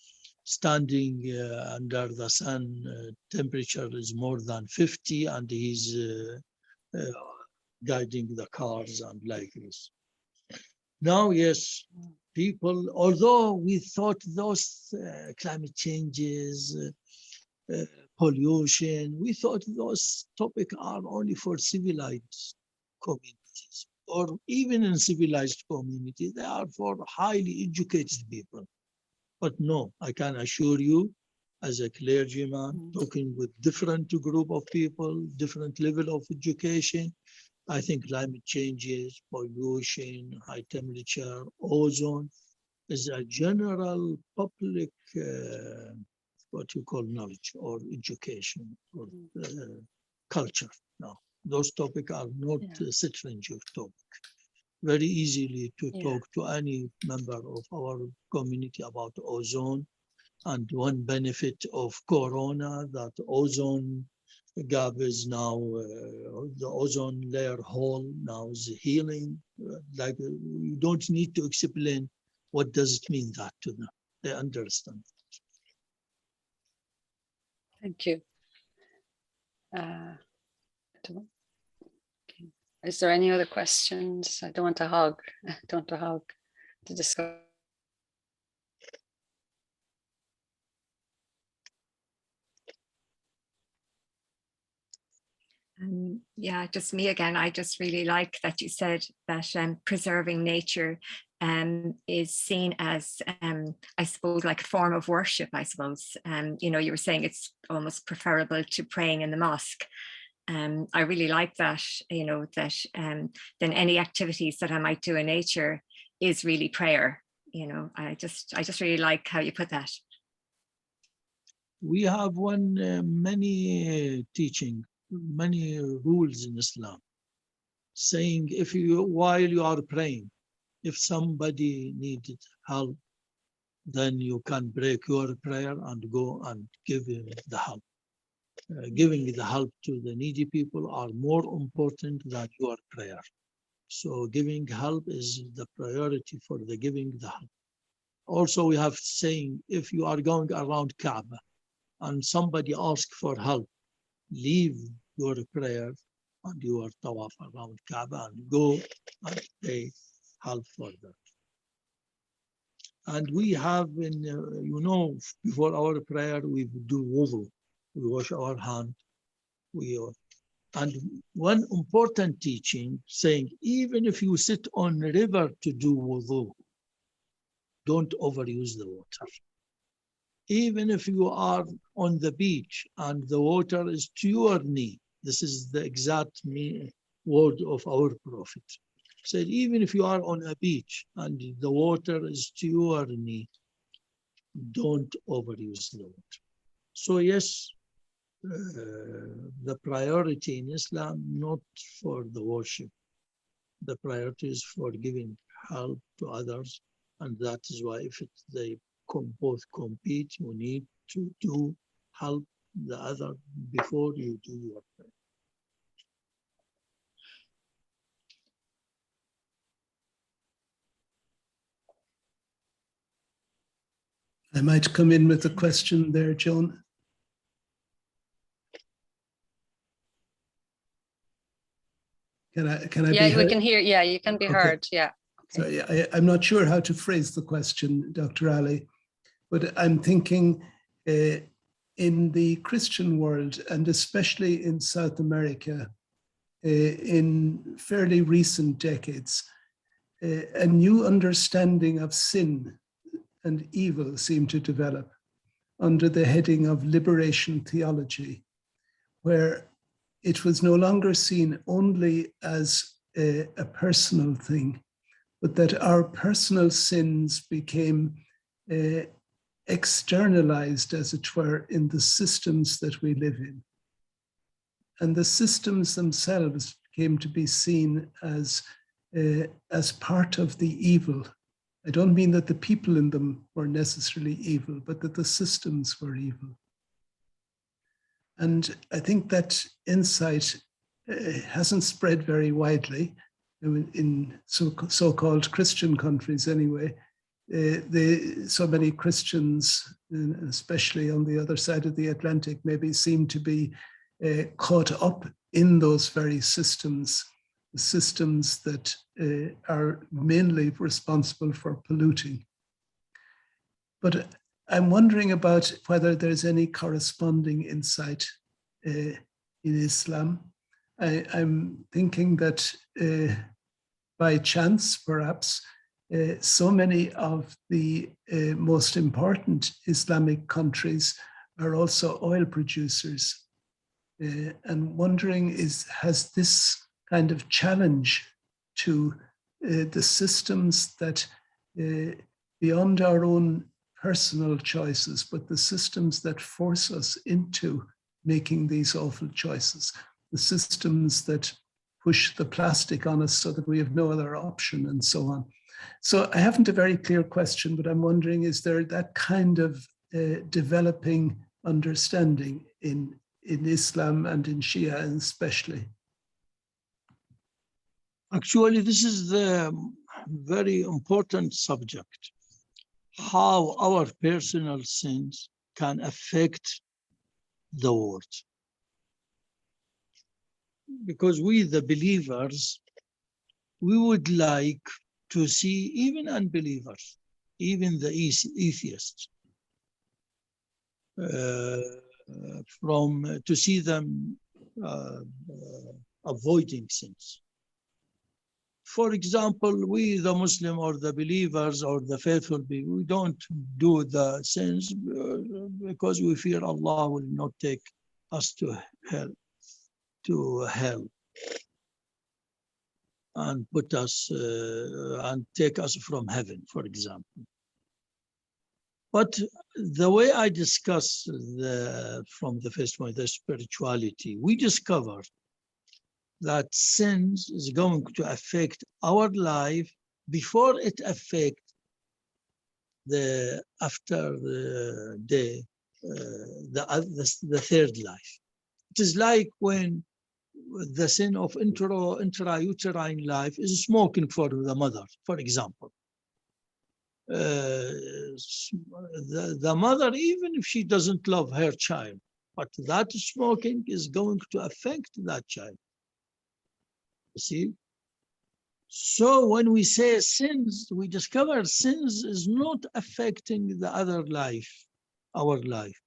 standing under the sun. Temperature is more than 50, and he's guiding the cars and like this. Now, yes, people, although we thought those climate changes, pollution, we thought those topics are only for civilized communities, or even in civilized communities, they are for highly educated people. But no, I can assure you, as a clergyman, talking with different group of people, different level of education, I think climate changes, pollution, high temperature, ozone is a general public, what you call knowledge or education or culture. Now, those topics are not strange topic. Very easily to talk to any member of our community about ozone. And one benefit of Corona, that ozone gap is now, the ozone layer hole now is healing. Like you don't need to explain what does it mean that to them. They understand. Thank you. Is there any other questions? I don't want to hog. I don't want to hog the discussion. Yeah, just me again. I just really like that you said that preserving nature is seen as, I suppose, like a form of worship, I suppose. You know, you were saying it's almost preferable to praying in the mosque. I really like that, you know, that then any activities that I might do in nature is really prayer. You know, I just really like how you put that. We have many teaching, many rules in Islam, saying if you, while you are praying, if somebody needed help, then you can break your prayer and go and give him the help. Giving the help to the needy people are more important than your prayer. So giving help is the priority for the giving the help. Also, we have saying, if you are going around Kaaba and somebody asks for help, leave your prayer and your tawaf around Kaaba and go and pay help for that. And we have, you know, before our prayer, we do wudu. We wash our hand. And one important teaching saying, even if you sit on a river to do wudu, don't overuse the water. Even if you are on the beach and the water is to your knee, this is the exact word of our Prophet. Said, even if you are on a beach and the water is to your knee, don't overuse the water. So yes, the priority in Islam, not for the worship. The priority is for giving help to others. And that is why if they both compete, you need to do help the other before you do your prayer. I might come in with a question there, Joan. Can I be Yeah, we heard? can hear. Yeah, you can be Okay. heard. Yeah. So I'm not sure how to phrase the question, Dr. Ali, but I'm thinking in the Christian world, and especially in South America, in fairly recent decades, a new understanding of sin and evil seemed to develop under the heading of liberation theology, where it was no longer seen only as a personal thing, but that our personal sins became externalized, as it were, in the systems that we live in. And the systems themselves came to be seen as part of the evil. I don't mean that the people in them were necessarily evil, but that the systems were evil. And I think that insight hasn't spread very widely in so-called Christian countries anyway. So many Christians, especially on the other side of the Atlantic, maybe seem to be caught up in those very systems, the systems that are mainly responsible for polluting. But I'm wondering about whether there's any corresponding insight in Islam. I'm thinking that by chance, perhaps, so many of the most important Islamic countries are also oil producers. And wondering, has this kind of challenge to the systems that beyond our own personal choices, but the systems that force us into making these awful choices, the systems that push the plastic on us so that we have no other option and so on. So I haven't a very clear question, but I'm wondering, is there that kind of developing understanding in Islam and in Shia especially? Actually, this is the very important subject. How our personal sins can affect the world. Because we, the believers, we would like to see even unbelievers, even the atheists, to see them avoiding sins. For example, we, the Muslim or the believers or the faithful people, we don't do the sins because we fear Allah will not take us to hell and put us and take us from heaven, for example. But the way I discuss from the first point, the spirituality, we discovered that sins is going to affect our life before it affects after the day, the third life. It is like when the sin of intrauterine life is smoking for the mother, for example. The mother, even if she doesn't love her child, but that smoking is going to affect that child. You see? So when we say sins, we discover sins is not affecting the other life, our life.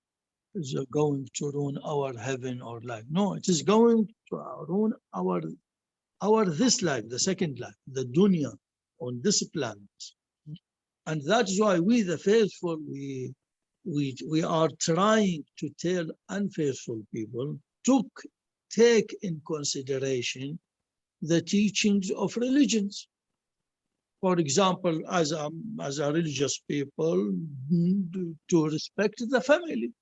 Is going to ruin our heaven or life. No, it is going to ruin our this life, the second life, the dunya on this planet. And that's why we, the faithful, we are trying to tell unfaithful people to take in consideration the teachings of religions. For example, as a religious people, to respect the family,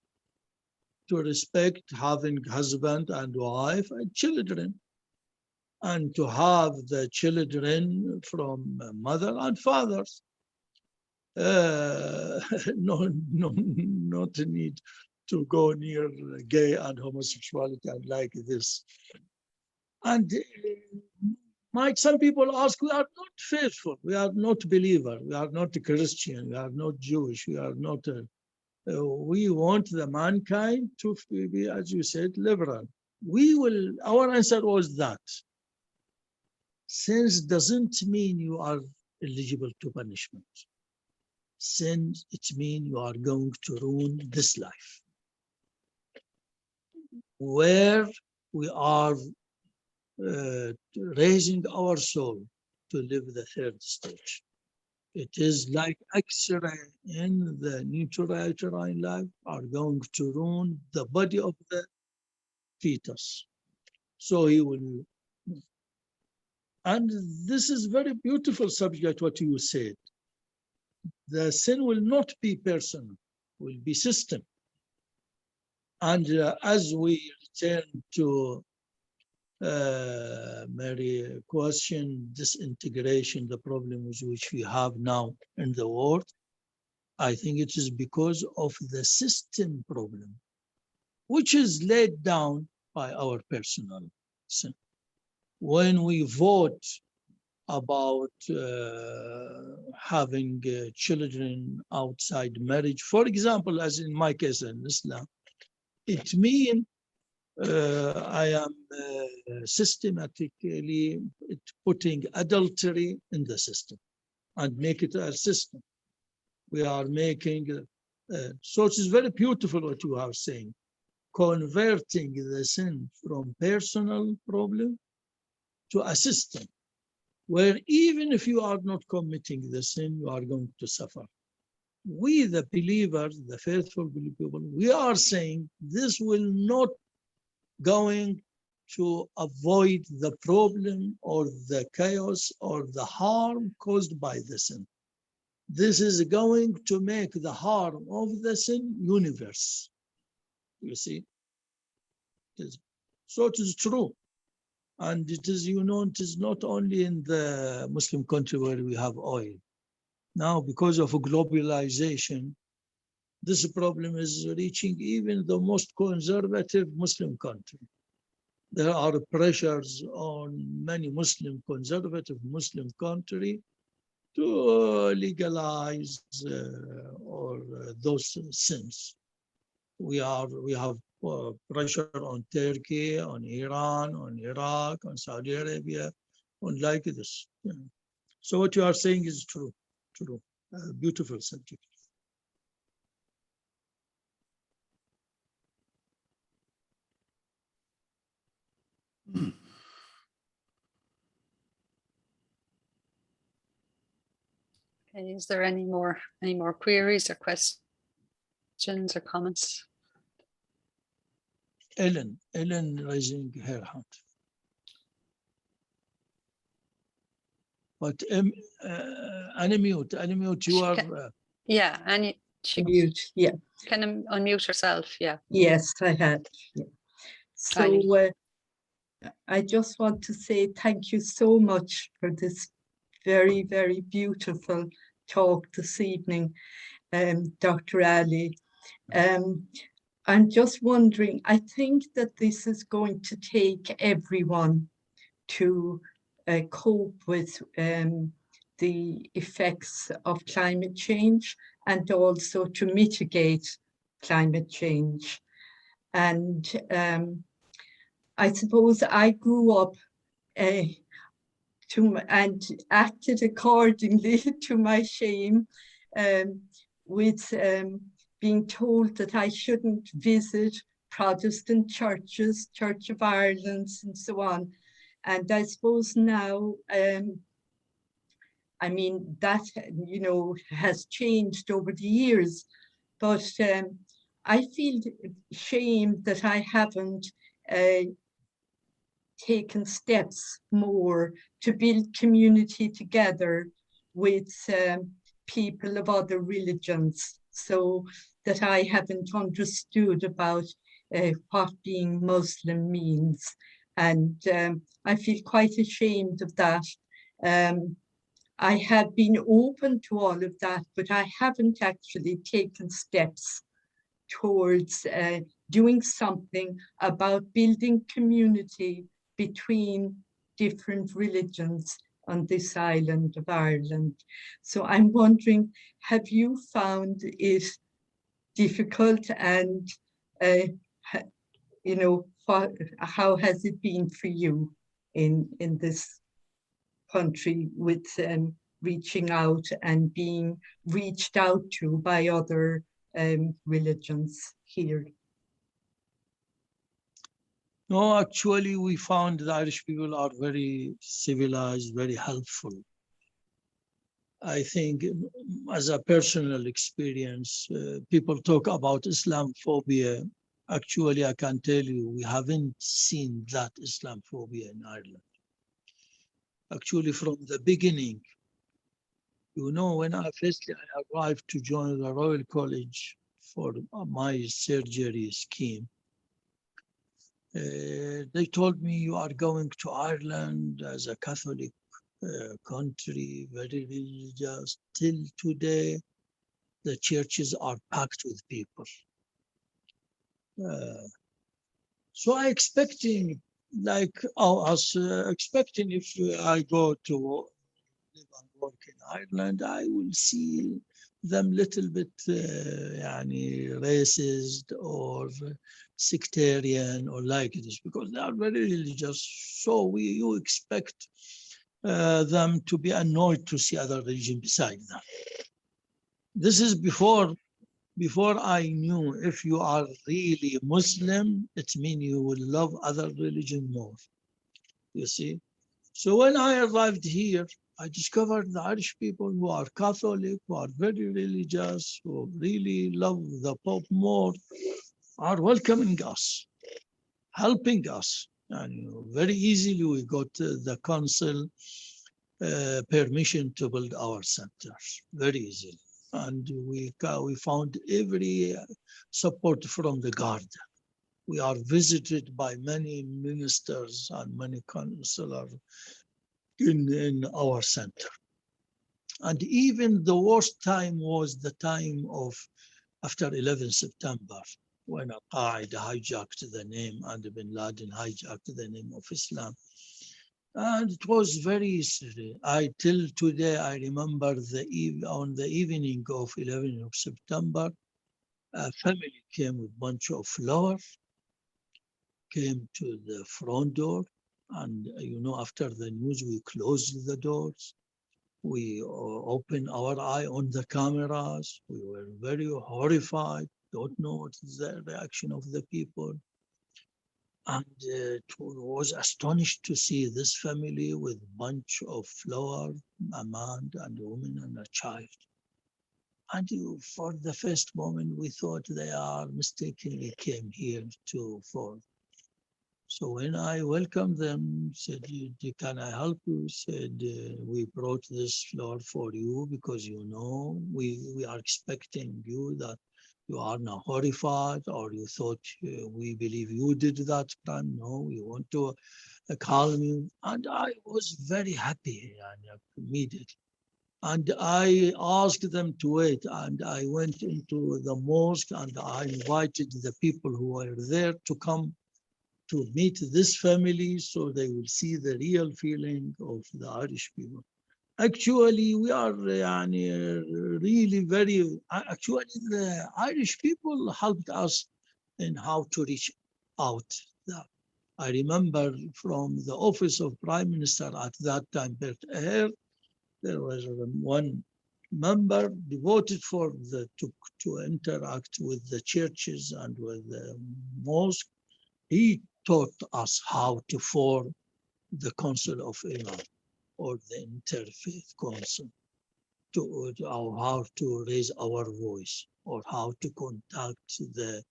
to respect having husband and wife and children, and to have the children from mother and fathers. Not need to go near gay and homosexuality and like this. And some people ask, we are not faithful, we are not believer, we are not Christian, we are not Jewish, we are not we want the mankind to be, as you said, liberal. Our answer was that sins doesn't mean you are eligible to punishment. Sin, it means you are going to ruin this life, where we are raising our soul to live the third stage. It is like X-ray in the uterine life are going to ruin the body of the fetus. So he will, and this is very beautiful subject, what you said. The sin will not be personal, will be system. And as we return to Mary question, disintegration, the problems which we have now in the world, I think it is because of the system problem, which is laid down by our personal sin. When we vote about having children outside marriage, for example, as in my case in Islam, it means I am systematically putting adultery in the system and make it a system. We are making, so it is very beautiful what you are saying, converting the sin from personal problem to a system, where even if you are not committing the sin, you are going to suffer. We, the believers, the faithful people, we are saying this will not going to avoid the problem or the chaos or the harm caused by the sin. This is going to make the harm of the sin universe. You see? So it is true. And it is, you know, it is not only in the Muslim country where we have oil. Now, because of globalization, this problem is reaching even the most conservative Muslim country. There are pressures on many conservative Muslim country to legalize those sins. We have pressure on Turkey, on Iran, on Iraq, on Saudi Arabia, on like this. So what you are saying is true. Beautiful subject. Okay, is there any more queries or questions or comments? Ellen raising her hand. But unmute, you are... Yeah, and she Mute, yeah. can unmute herself, yeah. Yes, I had. Yeah. So I just want to say thank you so much for this very, very beautiful talk this evening, Dr. Ali. I'm just wondering, I think that this is going to take everyone to cope with the effects of climate change and also to mitigate climate change. And I suppose I grew up and acted accordingly to my shame with being told that I shouldn't visit Protestant churches, Church of Ireland, and so on. And I suppose now, I mean, that, you know, has changed over the years, but I feel shame that I haven't taken steps more to build community together with people of other religions, so that I haven't understood about what being Muslim means. And I feel quite ashamed of that. I have been open to all of that, but I haven't actually taken steps towards doing something about building community between different religions on this island of Ireland. So I'm wondering, have you found it difficult, and you know, how has it been for you in this country with reaching out and being reached out to by other religions here? No, actually, we found the Irish people are very civilized, very helpful. I think as a personal experience, people talk about Islamophobia. Actually, I can tell you, we haven't seen that Islamophobia in Ireland. Actually, from the beginning, you know, when I arrived to join the Royal College for my surgery scheme, they told me, you are going to Ireland as a Catholic country, very religious. Till today, the churches are packed with people. So I expecting, like I was expecting, if I go to live and work in Ireland, I will see them little bit racist or sectarian or like this, because they are very religious. So you expect them to be annoyed to see other religion beside them. This is before I knew if you are really Muslim, it means you will love other religion more, you see. So when I arrived here, I discovered the Irish people who are Catholic, who are very religious, who really love the Pope more, are welcoming us, helping us. And very easily we got the council permission to build our centers, very easily. And we found every support from the garden. We are visited by many ministers and many councillors in our center. And even the worst time was the time of after 11 September, when Al-Qaeda hijacked the name and Bin Laden hijacked the name of Islam. And it was very, till today, I remember on the evening of 11th of September, a family came with a bunch of flowers, came to the front door. And, you know, after the news, we closed the doors. We opened our eye on the cameras. We were very horrified, don't know what is the reaction of the people. And was astonished to see this family with a bunch of flowers, a man and a woman and a child. And for the first moment, we thought they are mistakenly came here for. So when I welcomed them, said, can I help you? Said, we brought this flower for you because, you know, we are expecting you that you are now horrified, or you thought we believe you did that crime. No, we want to calm you. And I was very happy immediately. And I asked them to wait. And I went into the mosque and I invited the people who were there to come to meet this family so they will see the real feeling of the Irish people. Actually, we are really very, actually the Irish people helped us in how to reach out. I remember from the office of Prime Minister at that time, Bert Aher, there was one member devoted to interact with the churches and with the mosque. He taught us how to form the Council of Imam, or the Interfaith Council, how to raise our voice, or how to contact the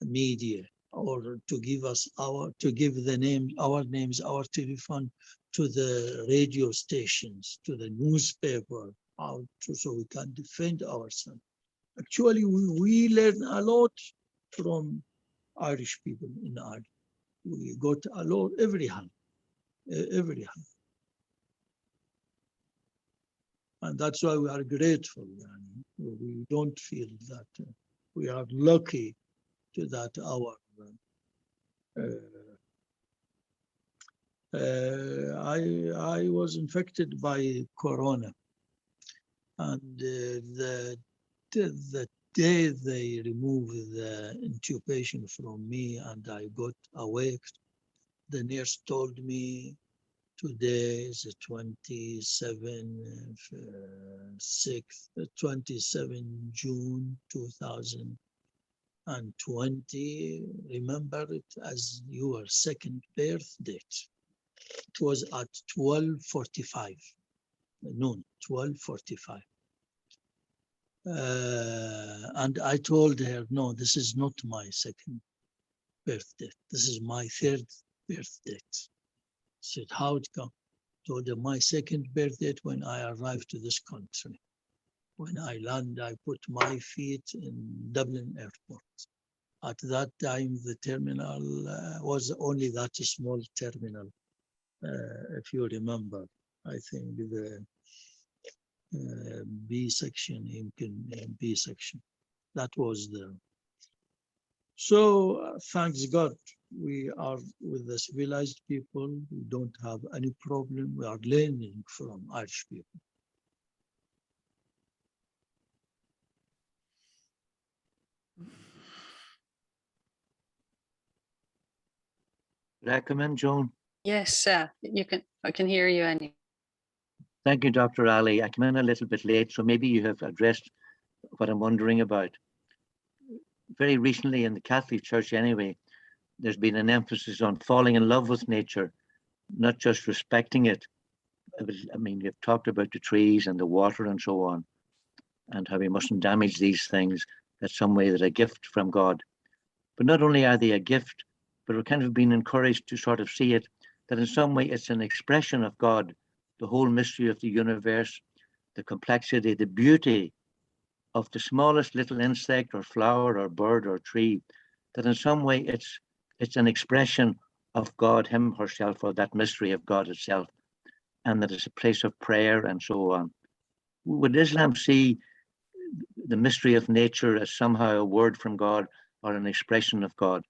media, or to give us our names, our telephone to the radio stations, to the newspaper, so we can defend ourselves. Actually, we learn a lot from Irish people in Ireland. We got a lot, every hand. And that's why we are grateful. We don't feel that we are lucky to that our. I was infected by corona, and the day they removed the intubation from me and I got awake, the nurse told me today is the 27 June 2020. Remember it as your second birth date. It was at 12:45 noon, 12:45. And I told her, no, this is not my second birth date. This is my third birth date. Said, how it come? Told her my second birth date when I arrived to this country. When I land, I put my feet in Dublin airport. At that time, the terminal was only that small terminal. If you remember, I think the B section, in B section, that was the. So thanks God, we are with the civilized people. We don't have any problem. We are learning from Irish people. Recommend, Joan. Yes, you can. I can hear you, Annie. Thank you, Dr. Ali. I came in a little bit late, so maybe you have addressed what I'm wondering about. Very recently in the Catholic Church anyway, there's been an emphasis on falling in love with nature, not just respecting it. I mean, you've talked about the trees and the water and so on, and how we mustn't damage these things. That's some way that a gift from God. But not only are they a gift, but we're kind of being encouraged to sort of see it, that in some way it's an expression of God, the whole mystery of the universe, the complexity, the beauty of the smallest little insect or flower or bird or tree, that in some way it's an expression of God, him, herself, or that mystery of God itself, and that it's a place of prayer and so on. Would Islam see the mystery of nature as somehow a word from God or an expression of God?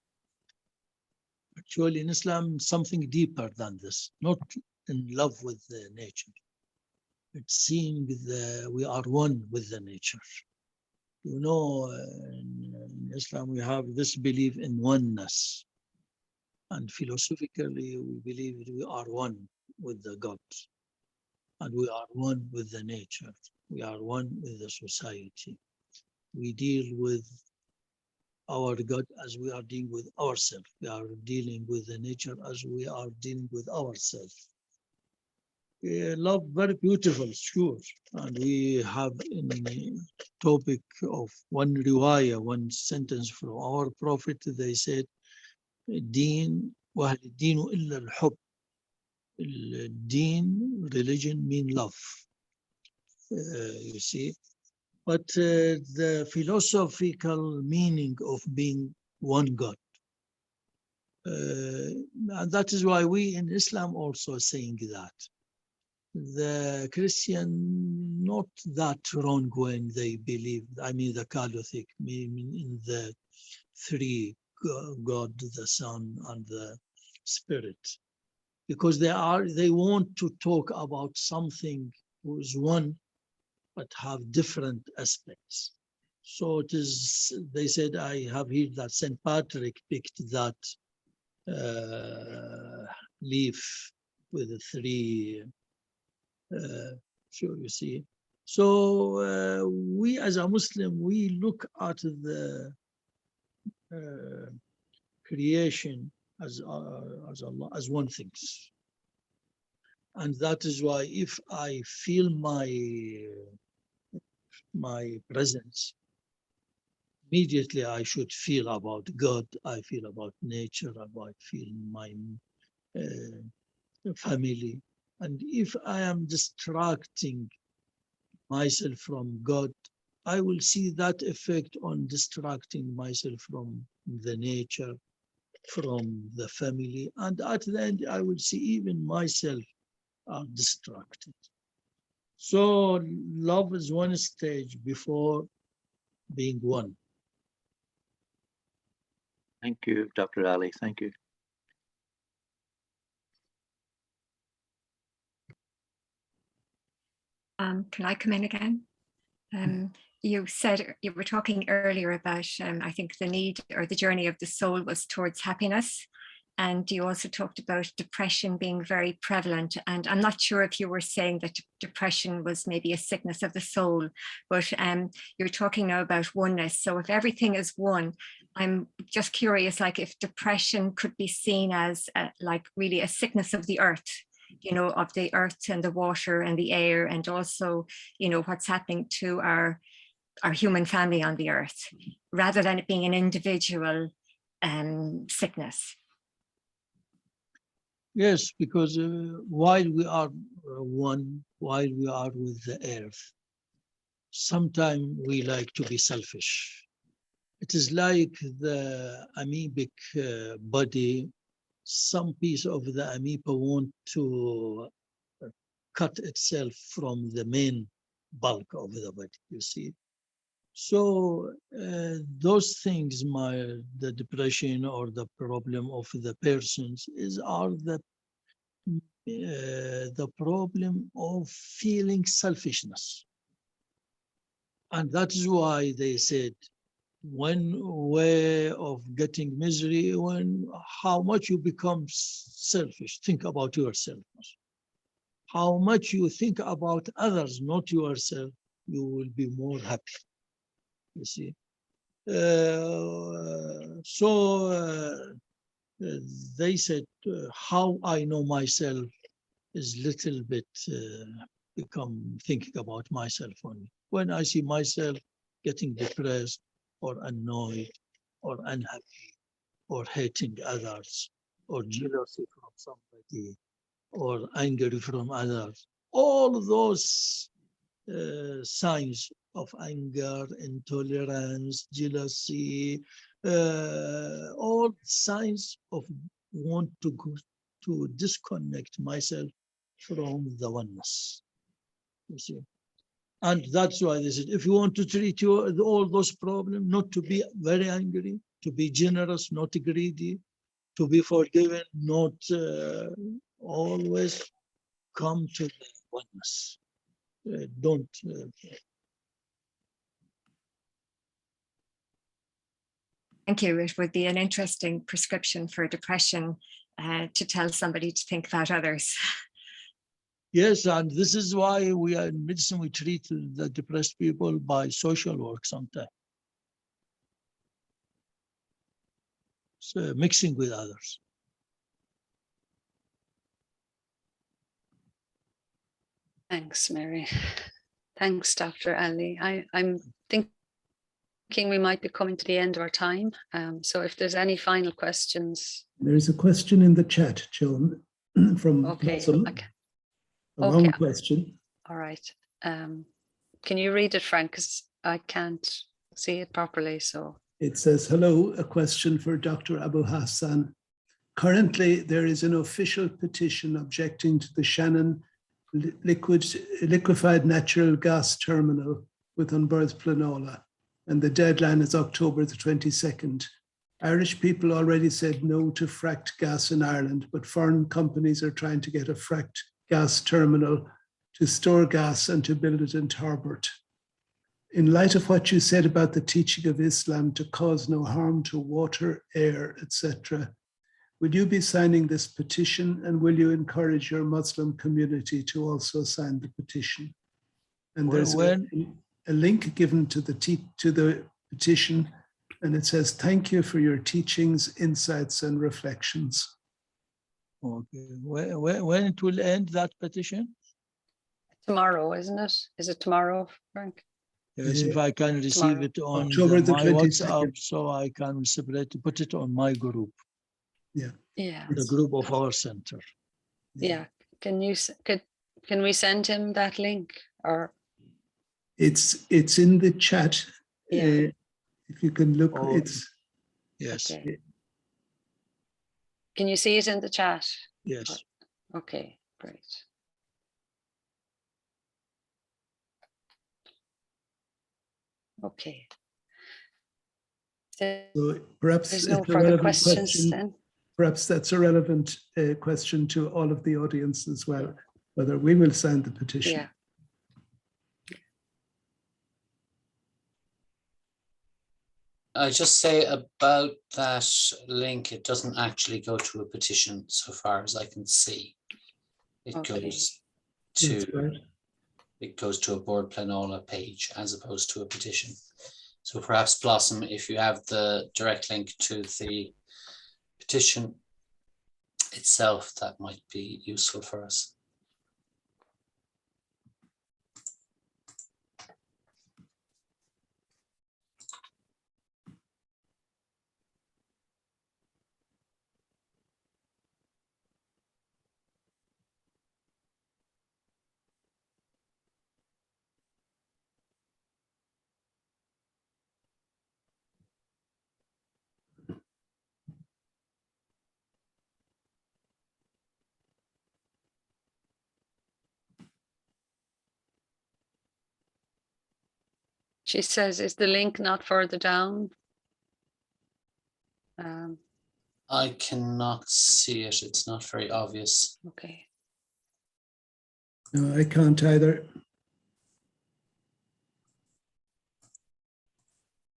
Actually, in Islam, something deeper than this, not in love with the nature. It's seeing we are one with the nature. You know, in Islam, we have this belief in oneness. And philosophically, we believe that we are one with the God. And we are one with the nature. We are one with the society. We deal with our God as we are dealing with ourselves. We are dealing with the nature as we are dealing with ourselves. Love, very beautiful, sure. And we have in the topic of one riwayah, one sentence from our Prophet, they said, Deen, وَهَلِ الدِّينُ إِلَّا الْحُبِّ. Deen, religion, mean love. You see. But the philosophical meaning of being one God. And that is why we in Islam also saying that. The Christian, not that wrong when they believe, I mean the Catholic, meaning in the three, God, the Son, and the Spirit. Because they want to talk about something who is one, but have different aspects. So it is, they said, I have heard that St. Patrick picked that leaf with the three, sure you see. So we as a Muslim, we look at the creation as Allah, as one thing. And that is why if I feel my presence, immediately I should feel about God, I feel about nature, I feel my family. And if I am distracting myself from God, I will see that effect on distracting myself from the nature, from the family. And at the end, I will see even myself are distracted. So love is one stage before being one. Thank you, Dr. Ali. Thank you. Can I come in again? You said, you were talking earlier about, I think the need or the journey of the soul was towards happiness. And you also talked about depression being very prevalent. And I'm not sure if you were saying that depression was maybe a sickness of the soul, but you're talking now about oneness. So if everything is one, I'm just curious, like if depression could be seen as like really a sickness of the earth, you know, of the earth and the water and the air, and also, you know, what's happening to our human family on the earth, rather than it being an individual sickness. Yes, because while we are one, while we are with the earth, sometimes we like to be selfish. It is like the amoebic body. Some piece of the amoeba want to cut itself from the main bulk of the body, you see. So those things, the depression or the problem of the persons are the problem of feeling selfishness. And that is why they said, one way of getting misery, how much you become selfish, think about yourself. How much you think about others, not yourself, you will be more happy, you see. They said, how I know myself is little bit become thinking about myself only. When I see myself getting depressed or annoyed or unhappy or hating others or jealousy from somebody or angry from others, all those signs of anger, intolerance, jealousy, all signs of want to go to disconnect myself from the oneness, you see. And that's why they said, if you want to treat all those problems, not to be very angry, to be generous, not greedy, to be forgiven, not always come to the oneness. Don't. Thank you. It would be an interesting prescription for depression to tell somebody to think about others. Yes, and this is why we are in medicine, we treat the depressed people by social work sometimes. So mixing with others. Thanks, Mary. Thanks, Dr. Ali. I'm thinking we might be coming to the end of our time. So if there's any final questions. There's a question in the chat, Joan, from Muslim. Okay. A long question. All right. Can you read it, Frank? Because I can't see it properly. So it says, hello, a question for Dr. Abu Hassan. Currently, there is an official petition objecting to the Shannon liquefied natural gas terminal with Unbirth Planola, and the deadline is October the 22nd. Irish people already said no to fracked gas in Ireland, but foreign companies are trying to get a fracked gas terminal to store gas and to build it in Tarbert. In light of what you said about the teaching of Islam to cause no harm to water, air, etc., will you be signing this petition, and will you encourage your Muslim community to also sign the petition? And there's a link given to the petition, and it says, thank you for your teachings, insights, and reflections. Okay, when it will end, that petition? Tomorrow, isn't it? Is it tomorrow, Frank? Yes, if I can receive it on my WhatsApp, so I can separate, put it on my group. Yeah. The group of our center. Yeah. Can we send him that link, or? It's in the chat. Yeah. If you can look, yes. Okay. Can you see it in the chat? Yes. Okay, great. Okay. So perhaps there's no further questions then. Perhaps that's a relevant question to all of the audience as well, whether we will sign the petition. Yeah. I just say about that link, it doesn't actually go to a petition so far as I can see. It Okay. goes That's to right. it goes to a board planola page as opposed to a petition. So perhaps Blossom, if you have the direct link to the petition itself, that might be useful for us. She says, is the link not further down? I cannot see it. It's not very obvious. Okay. No, I can't either.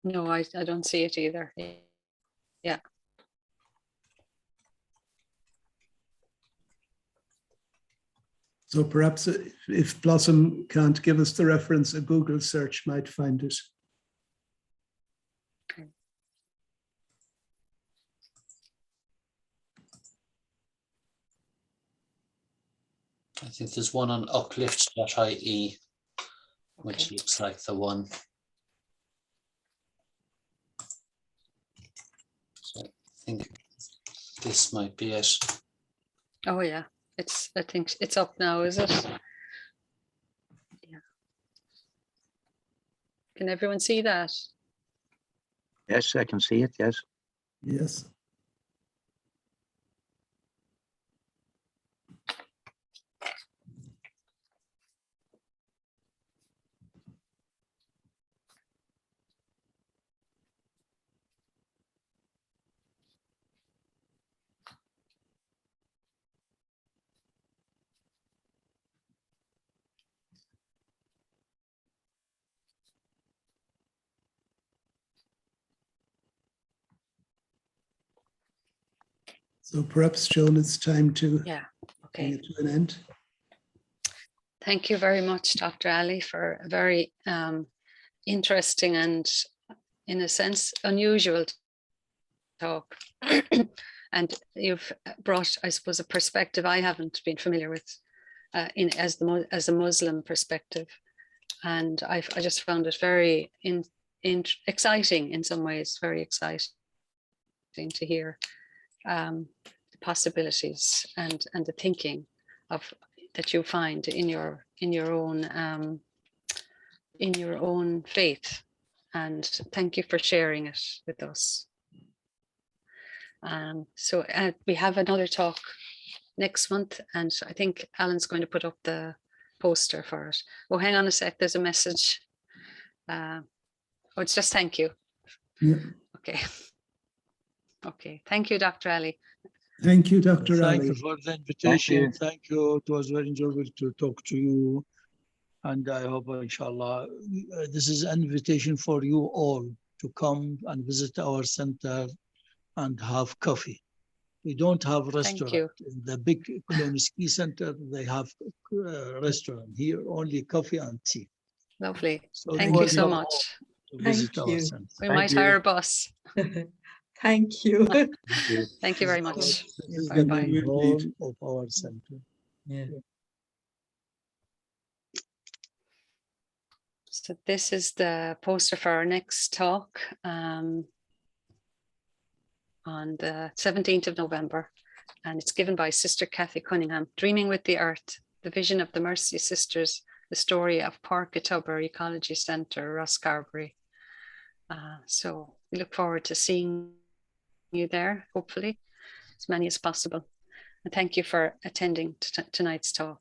No, I don't see it either. Yeah. So perhaps if Blossom can't give us the reference, a Google search might find it. Okay. I think there's one on uplift.ie, which Okay. looks like the one. So I think this might be it. Oh yeah, I think it's up now, is it? Yeah. Can everyone see that? Yes, I can see it, yes. Yes. So perhaps, Joan, it's time to Yeah. bring Okay. it to an end. Thank you very much, Dr. Ali, for a very interesting and, in a sense, unusual talk. And you've brought, I suppose, a perspective I haven't been familiar with as a Muslim perspective. And I just found it very exciting in some ways, very exciting to hear the possibilities and the thinking that you find in your own faith. And thank you for sharing it with us. So we have another talk next month, and I think Alan's going to put up the poster for it. Oh, hang on a sec, there's a message. Oh, it's just thank you. Yeah. Okay. Okay, thank you, Dr. Ali. Thank you, Dr. Thank Ali. you for the invitation. you. Thank you. It was very enjoyable to talk to you. And I hope, inshallah, this is an invitation for you all to come and visit our center and have coffee. We don't have restaurant. you. In the big Koloniski Center, they have a restaurant. Here, only coffee and tea. Lovely. So Thank you so much. to visit Thank our you. center. We Thank might you. hire a bus. Thank you. Thank you. Thank you very much. This is Bye the bye. main hall of our center. Yeah. So this is the poster for our next talk on the 17th of November. And it's given by Sister Kathy Cunningham, Dreaming with the Earth, the Vision of the Mercy Sisters, the story of Porkatubber Ecology Centre, Rosscarbery. So we look forward to seeing you there, hopefully, as many as possible. And thank you for attending tonight's talk.